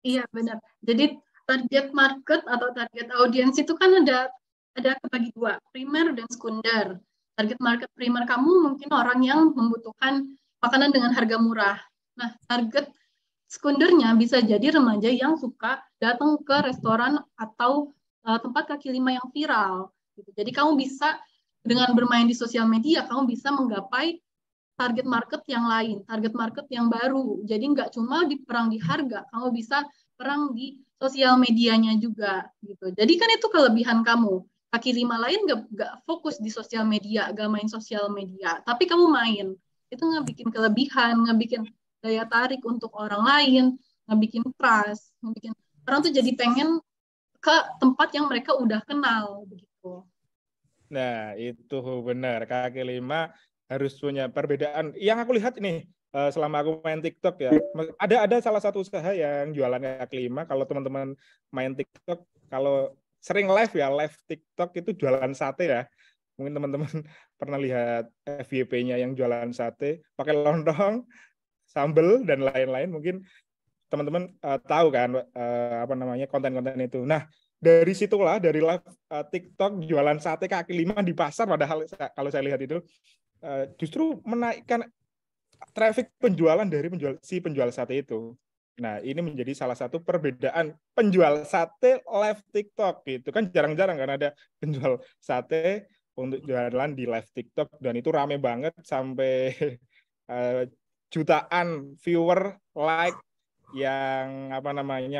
Speaker 2: Iya benar. Jadi target market atau target audiens itu kan ada kebagi dua, primer dan sekunder. Target market primer kamu mungkin orang yang membutuhkan makanan dengan harga murah. Nah, target sekundernya bisa jadi remaja yang suka datang ke restoran atau tempat kaki 5 yang viral. Gitu. Jadi kamu bisa dengan bermain di sosial media, kamu bisa menggapai target market yang lain, target market yang baru. Jadi nggak cuma perang di harga, kamu bisa perang di sosial medianya juga. Gitu. Jadi kan itu kelebihan kamu. Kaki 5 lain nggak fokus di sosial media, nggak main sosial media, tapi kamu main. Itu nggak bikin kelebihan, nggak bikin daya tarik untuk orang lain, nggak bikin trust, nggak bikin orang tuh jadi pengen ke tempat yang mereka udah kenal begitu.
Speaker 1: Nah, itu benar. Kaki 5 harus punya perbedaan. Yang aku lihat ini selama aku main TikTok ya, ada salah satu usaha yang jualan kaki 5. Kalau teman-teman main TikTok, kalau sering live TikTok itu jualan sate ya. Mungkin teman-teman pernah lihat FYP-nya yang jualan sate, pakai lontong, sambal dan lain-lain. Mungkin teman-teman tahu kan konten-konten itu. Nah, dari situlah, dari live TikTok jualan sate kaki 5 di pasar, padahal kalau saya lihat itu justru menaikkan traffic penjualan dari penjual sate itu. Nah, ini menjadi salah satu perbedaan penjual sate live TikTok. Itu kan jarang-jarang kan ada penjual sate untuk jualan di live TikTok, dan itu rame banget sampai jutaan viewer, like, yang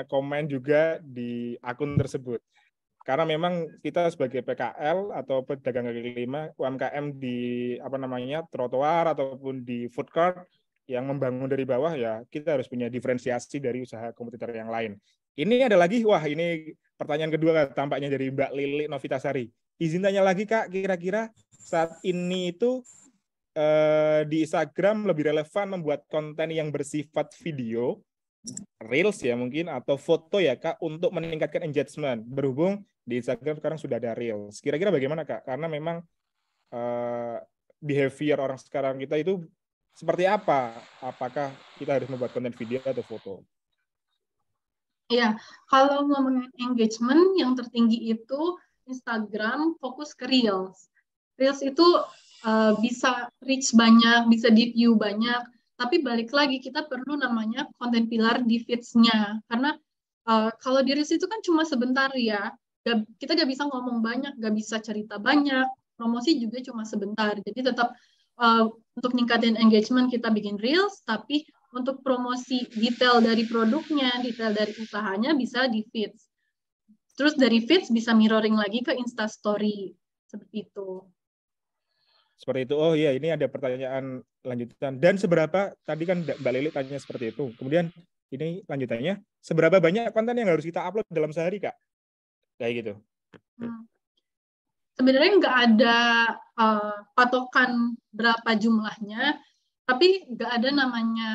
Speaker 1: komen juga di akun tersebut. Karena memang kita sebagai PKL atau pedagang kaki 5, UMKM di trotoar ataupun di food court yang membangun dari bawah, ya kita harus punya diferensiasi dari usaha kompetitor yang lain. Ini ada lagi, ini pertanyaan kedua tampaknya dari Mbak Lili Novitasari. Izin tanya lagi Kak, kira-kira saat ini itu di Instagram lebih relevan membuat konten yang bersifat video Reels ya mungkin atau foto ya Kak untuk meningkatkan engagement. Berhubung di Instagram sekarang sudah ada Reels. Kira-kira bagaimana Kak? Karena memang behavior orang sekarang kita itu seperti apa? Apakah kita harus membuat konten video atau foto?
Speaker 2: Ya, kalau ngomongin engagement yang tertinggi itu Instagram fokus ke Reels. Reels itu bisa reach banyak, bisa di-view banyak, tapi balik lagi kita perlu namanya konten pilar di feeds-nya. Karena kalau di Reels itu kan cuma sebentar ya, kita gak bisa ngomong banyak, gak bisa cerita banyak, promosi juga cuma sebentar. Jadi tetap untuk ningkatin engagement kita bikin Reels, tapi untuk promosi detail dari produknya, detail dari usahanya bisa di feeds. Terus dari feeds bisa mirroring lagi ke Instastory. Seperti itu.
Speaker 1: Seperti itu. Oh iya, ini ada pertanyaan lanjutan. Dan seberapa, tadi kan Mbak Lili tanya seperti itu. Kemudian ini lanjutannya, seberapa banyak konten yang harus kita upload dalam sehari, Kak? Kayak gitu.
Speaker 2: Sebenarnya nggak ada patokan berapa jumlahnya, tapi nggak ada namanya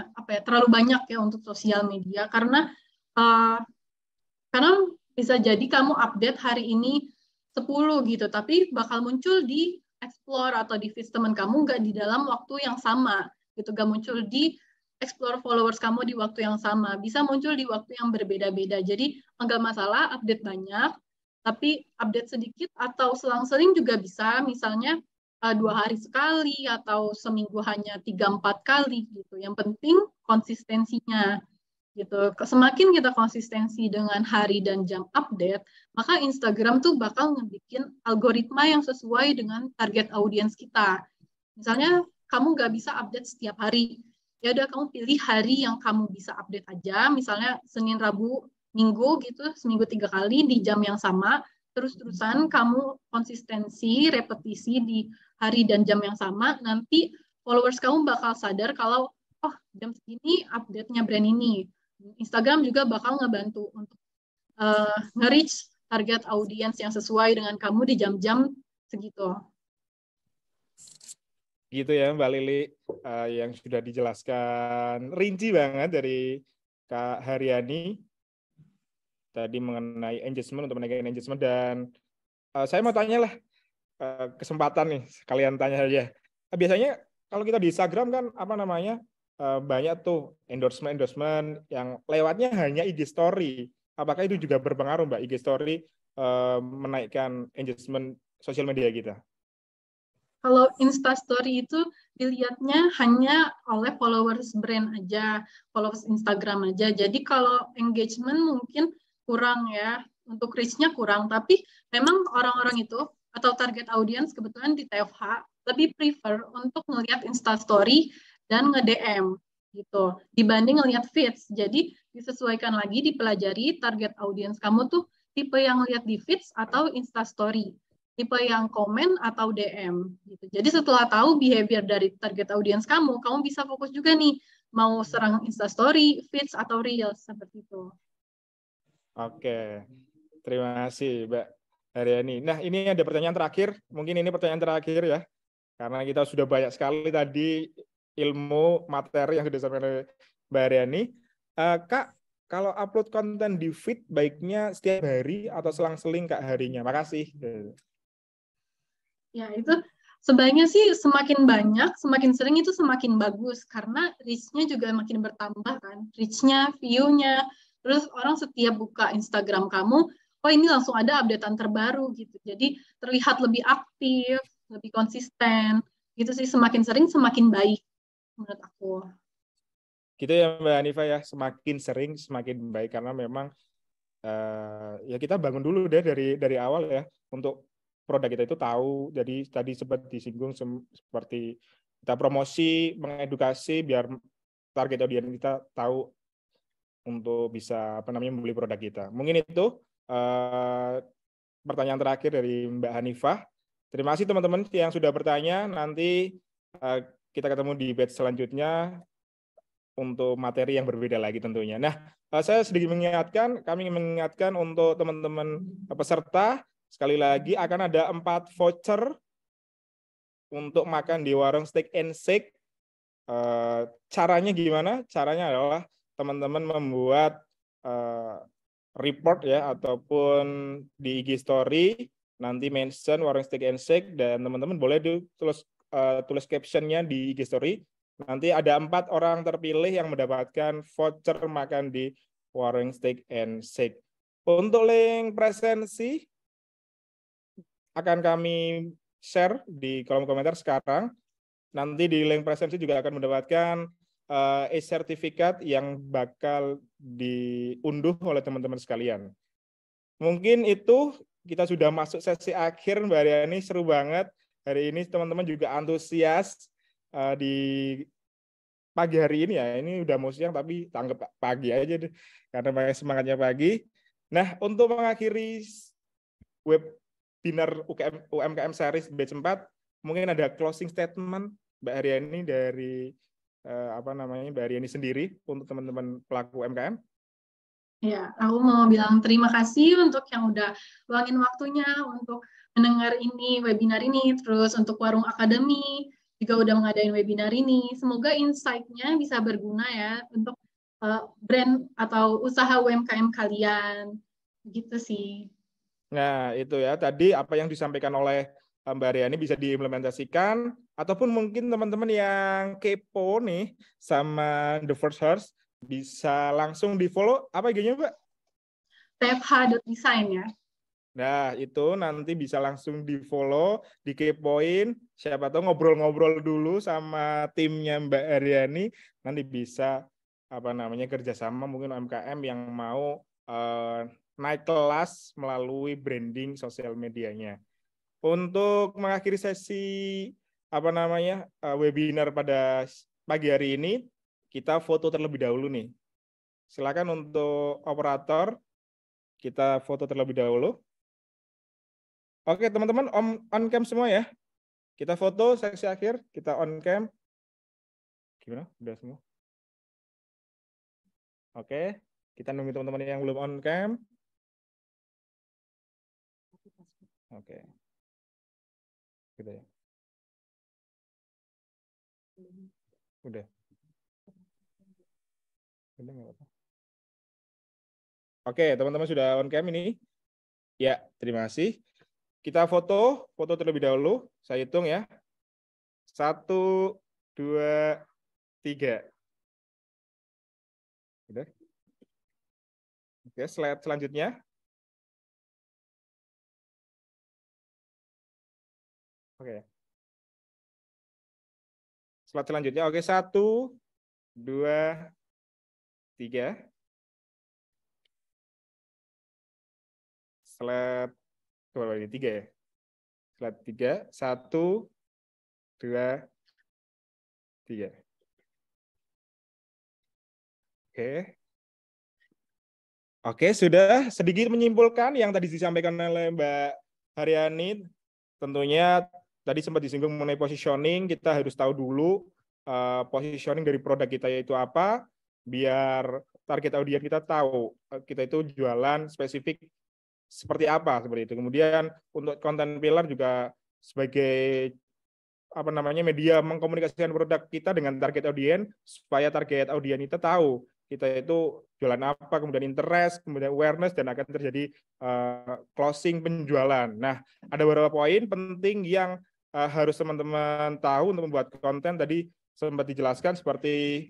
Speaker 2: terlalu banyak ya untuk sosial media karena bisa jadi kamu update hari ini 10 gitu, tapi bakal muncul di explore atau di feed teman kamu nggak di dalam waktu yang sama gitu, nggak muncul di explore followers kamu di waktu yang sama, bisa muncul di waktu yang berbeda-beda. Jadi nggak masalah update banyak, tapi update sedikit atau selang-seling juga bisa, misalnya 2 hari sekali atau seminggu hanya 3-4 kali gitu. Yang penting konsistensinya gitu. Semakin kita konsistensi dengan hari dan jam update, maka Instagram tuh bakal ngebikin algoritma yang sesuai dengan target audiens kita. Misalnya kamu nggak bisa update setiap hari, ya udah kamu pilih hari yang kamu bisa update aja, misalnya Senin, Rabu, Minggu gitu, seminggu 3 kali di jam yang sama, terus-terusan kamu konsistensi, repetisi di hari dan jam yang sama, nanti followers kamu bakal sadar kalau, oh jam segini update-nya brand ini. Instagram juga bakal ngebantu untuk nge-reach target audiens yang sesuai dengan kamu di jam-jam segitu.
Speaker 1: Gitu ya Mbak Lili, yang sudah dijelaskan rinci banget dari Kak Haryani tadi mengenai engagement, untuk menaikkan engagement. Dan saya mau tanya lah, kesempatan nih kalian tanya aja. Biasanya kalau kita di Instagram kan banyak tuh endorsement yang lewatnya hanya IG story. Apakah itu juga berpengaruh Mbak, IG story menaikkan engagement sosial media kita?
Speaker 2: Kalau Instastory itu dilihatnya hanya oleh followers brand aja, followers Instagram aja. Jadi kalau engagement mungkin kurang ya, untuk reach-nya kurang. Tapi memang orang-orang itu atau target audience kebetulan di TFH lebih prefer untuk ngelihat Instastory dan nge-DM gitu dibanding ngelihat feeds. Jadi disesuaikan lagi, dipelajari target audience kamu tuh tipe yang lihat di feeds atau Instastory, tipe yang komen atau DM gitu. Jadi setelah tahu behavior dari target audience kamu, kamu bisa fokus juga nih mau serang Instastory, feeds atau Reels seperti itu.
Speaker 1: Oke, terima kasih Mbak Haryani. Nah ini ada pertanyaan terakhir, mungkin ini pertanyaan terakhir ya, karena kita sudah banyak sekali tadi ilmu materi yang sudah disampaikan oleh Mbak Haryani. Kak, kalau upload konten di feed baiknya setiap hari atau selang-seling Kak harinya? Makasih.
Speaker 2: Ya itu sebaiknya sih semakin banyak, semakin sering itu semakin bagus karena reach-nya juga makin bertambah kan, reach-nya, view-nya. Terus orang setiap buka Instagram kamu, oh ini langsung ada updatean terbaru gitu. Jadi terlihat lebih aktif, lebih konsisten. Gitu sih, semakin sering semakin baik menurut aku.
Speaker 1: Gitu ya Mbak Hanifah ya, semakin sering semakin baik karena memang ya kita bangun dulu deh dari awal ya untuk produk kita itu tahu. Jadi tadi sempat disinggung seperti kita promosi, mengedukasi biar target audiens kita tahu untuk bisa membeli produk kita. Mungkin itu pertanyaan terakhir dari Mbak Hanifah. Terima kasih teman-teman yang sudah bertanya. Nanti kita ketemu di batch selanjutnya untuk materi yang berbeda lagi tentunya. Nah, saya sedikit kami mengingatkan untuk teman-teman peserta, sekali lagi akan ada 4 voucher untuk makan di warung Steak and Shake. Caranya gimana? Caranya adalah teman-teman membuat report ya ataupun di IG story nanti mention Warung Steak and Shake, dan teman-teman boleh tulis captionnya di IG story. Nanti ada 4 orang terpilih yang mendapatkan voucher makan di Warung Steak and Shake. Untuk link presensi akan kami share di kolom komentar sekarang. Nanti di link presensi juga akan mendapatkan e-sertifikat yang bakal diunduh oleh teman-teman sekalian. Mungkin itu, kita sudah masuk sesi akhir Mbak Aryani, seru banget. Hari ini teman-teman juga antusias di pagi hari ini ya. Ini udah mau siang tapi tanggap pagi aja deh, karena semangatnya pagi. Nah, untuk mengakhiri webinar UMKM Series Batch 4, mungkin ada closing statement Mbak Aryani dari Mbak Aryani sendiri untuk teman-teman pelaku UMKM.
Speaker 2: Ya, aku mau bilang terima kasih untuk yang udah luangin waktunya untuk mendengar ini, webinar ini, terus untuk Warung Akademi juga udah ngadain webinar ini. Semoga insight-nya bisa berguna ya untuk brand atau usaha UMKM kalian. Gitu sih.
Speaker 1: Nah, itu ya, tadi apa yang disampaikan oleh Mbak Aryani bisa diimplementasikan, ataupun mungkin teman-teman yang kepo nih sama The First Horse, bisa langsung di-follow, apa IG-nya Mbak?
Speaker 2: tfh.design ya.
Speaker 1: Nah, itu nanti bisa langsung di-follow, dikepoin, siapa tahu ngobrol-ngobrol dulu sama timnya Mbak Aryani, nanti bisa kerjasama mungkin UMKM yang mau naik kelas melalui branding sosial medianya. Untuk mengakhiri sesi webinar pada pagi hari ini, kita foto terlebih dahulu nih. Silakan untuk operator, kita foto terlebih dahulu. Oke, teman-teman on cam semua ya. Kita foto sesi akhir, kita on cam. Gimana? Udah semua? Oke, kita nunggu teman-teman yang belum on cam. Oke. Gitu ya. Udah. Udah nggak apa-apa. Oke, teman-teman sudah on cam ini? Ya, terima kasih. Kita foto terlebih dahulu. Saya hitung ya. 1, 2, 3. Udah. Oke, slide selanjutnya. Oke. Slide selanjutnya. Oke, 1, 2, 3. Slide 3 ya. Slide 3. 1, 2, 3. Oke. Oke, sudah sedikit menyimpulkan yang tadi disampaikan oleh Mbak Aryani. Tentunya tadi sempat disinggung mengenai positioning, kita harus tahu dulu positioning dari produk kita itu apa, biar target audiens kita tahu kita itu jualan spesifik seperti apa, seperti itu. Kemudian untuk content pillar juga sebagai media mengkomunikasikan produk kita dengan target audiens, supaya target audiens kita tahu kita itu jualan apa, kemudian interest, kemudian awareness, dan akan terjadi closing penjualan. Nah, ada beberapa poin penting yang harus teman-teman tahu untuk membuat konten. Tadi sempat dijelaskan seperti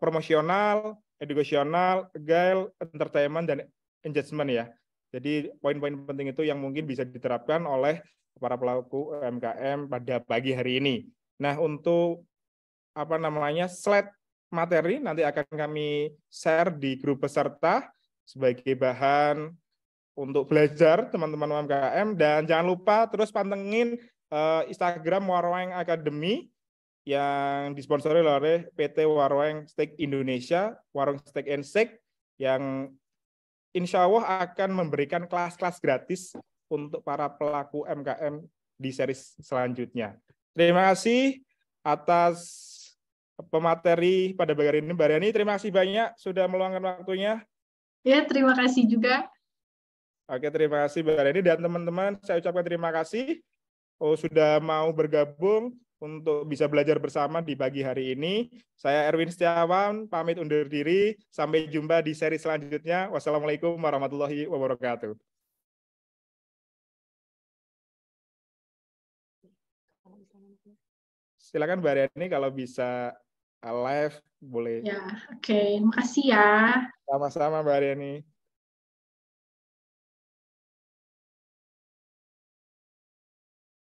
Speaker 1: promosional, edukasional, agile, entertainment, dan engagement ya. Jadi poin-poin penting itu yang mungkin bisa diterapkan oleh para pelaku UMKM pada pagi hari ini. Nah, untuk slide materi nanti akan kami share di grup peserta sebagai bahan untuk belajar teman-teman UMKM, dan jangan lupa terus pantengin Instagram Warung Academy yang disponsori oleh PT Warung Steak Indonesia, Warung Steak and Shake, yang insya Allah akan memberikan kelas-kelas gratis untuk para pelaku UMKM di seri selanjutnya. Terima kasih atas pemateri pada pagi hari ini, Mbak Aryani. Terima kasih banyak sudah meluangkan waktunya.
Speaker 2: Ya, terima kasih juga.
Speaker 1: Oke, terima kasih Mbak Aryani, dan teman-teman saya ucapkan terima kasih sudah mau bergabung untuk bisa belajar bersama di pagi hari ini. Saya Erwin Setiawan, pamit undur diri. Sampai jumpa di seri selanjutnya. Wassalamualaikum warahmatullahi wabarakatuh. Silakan Mbak Riani kalau bisa live boleh.
Speaker 2: Ya, oke. Makasih ya.
Speaker 1: Sama-sama Mbak Riani.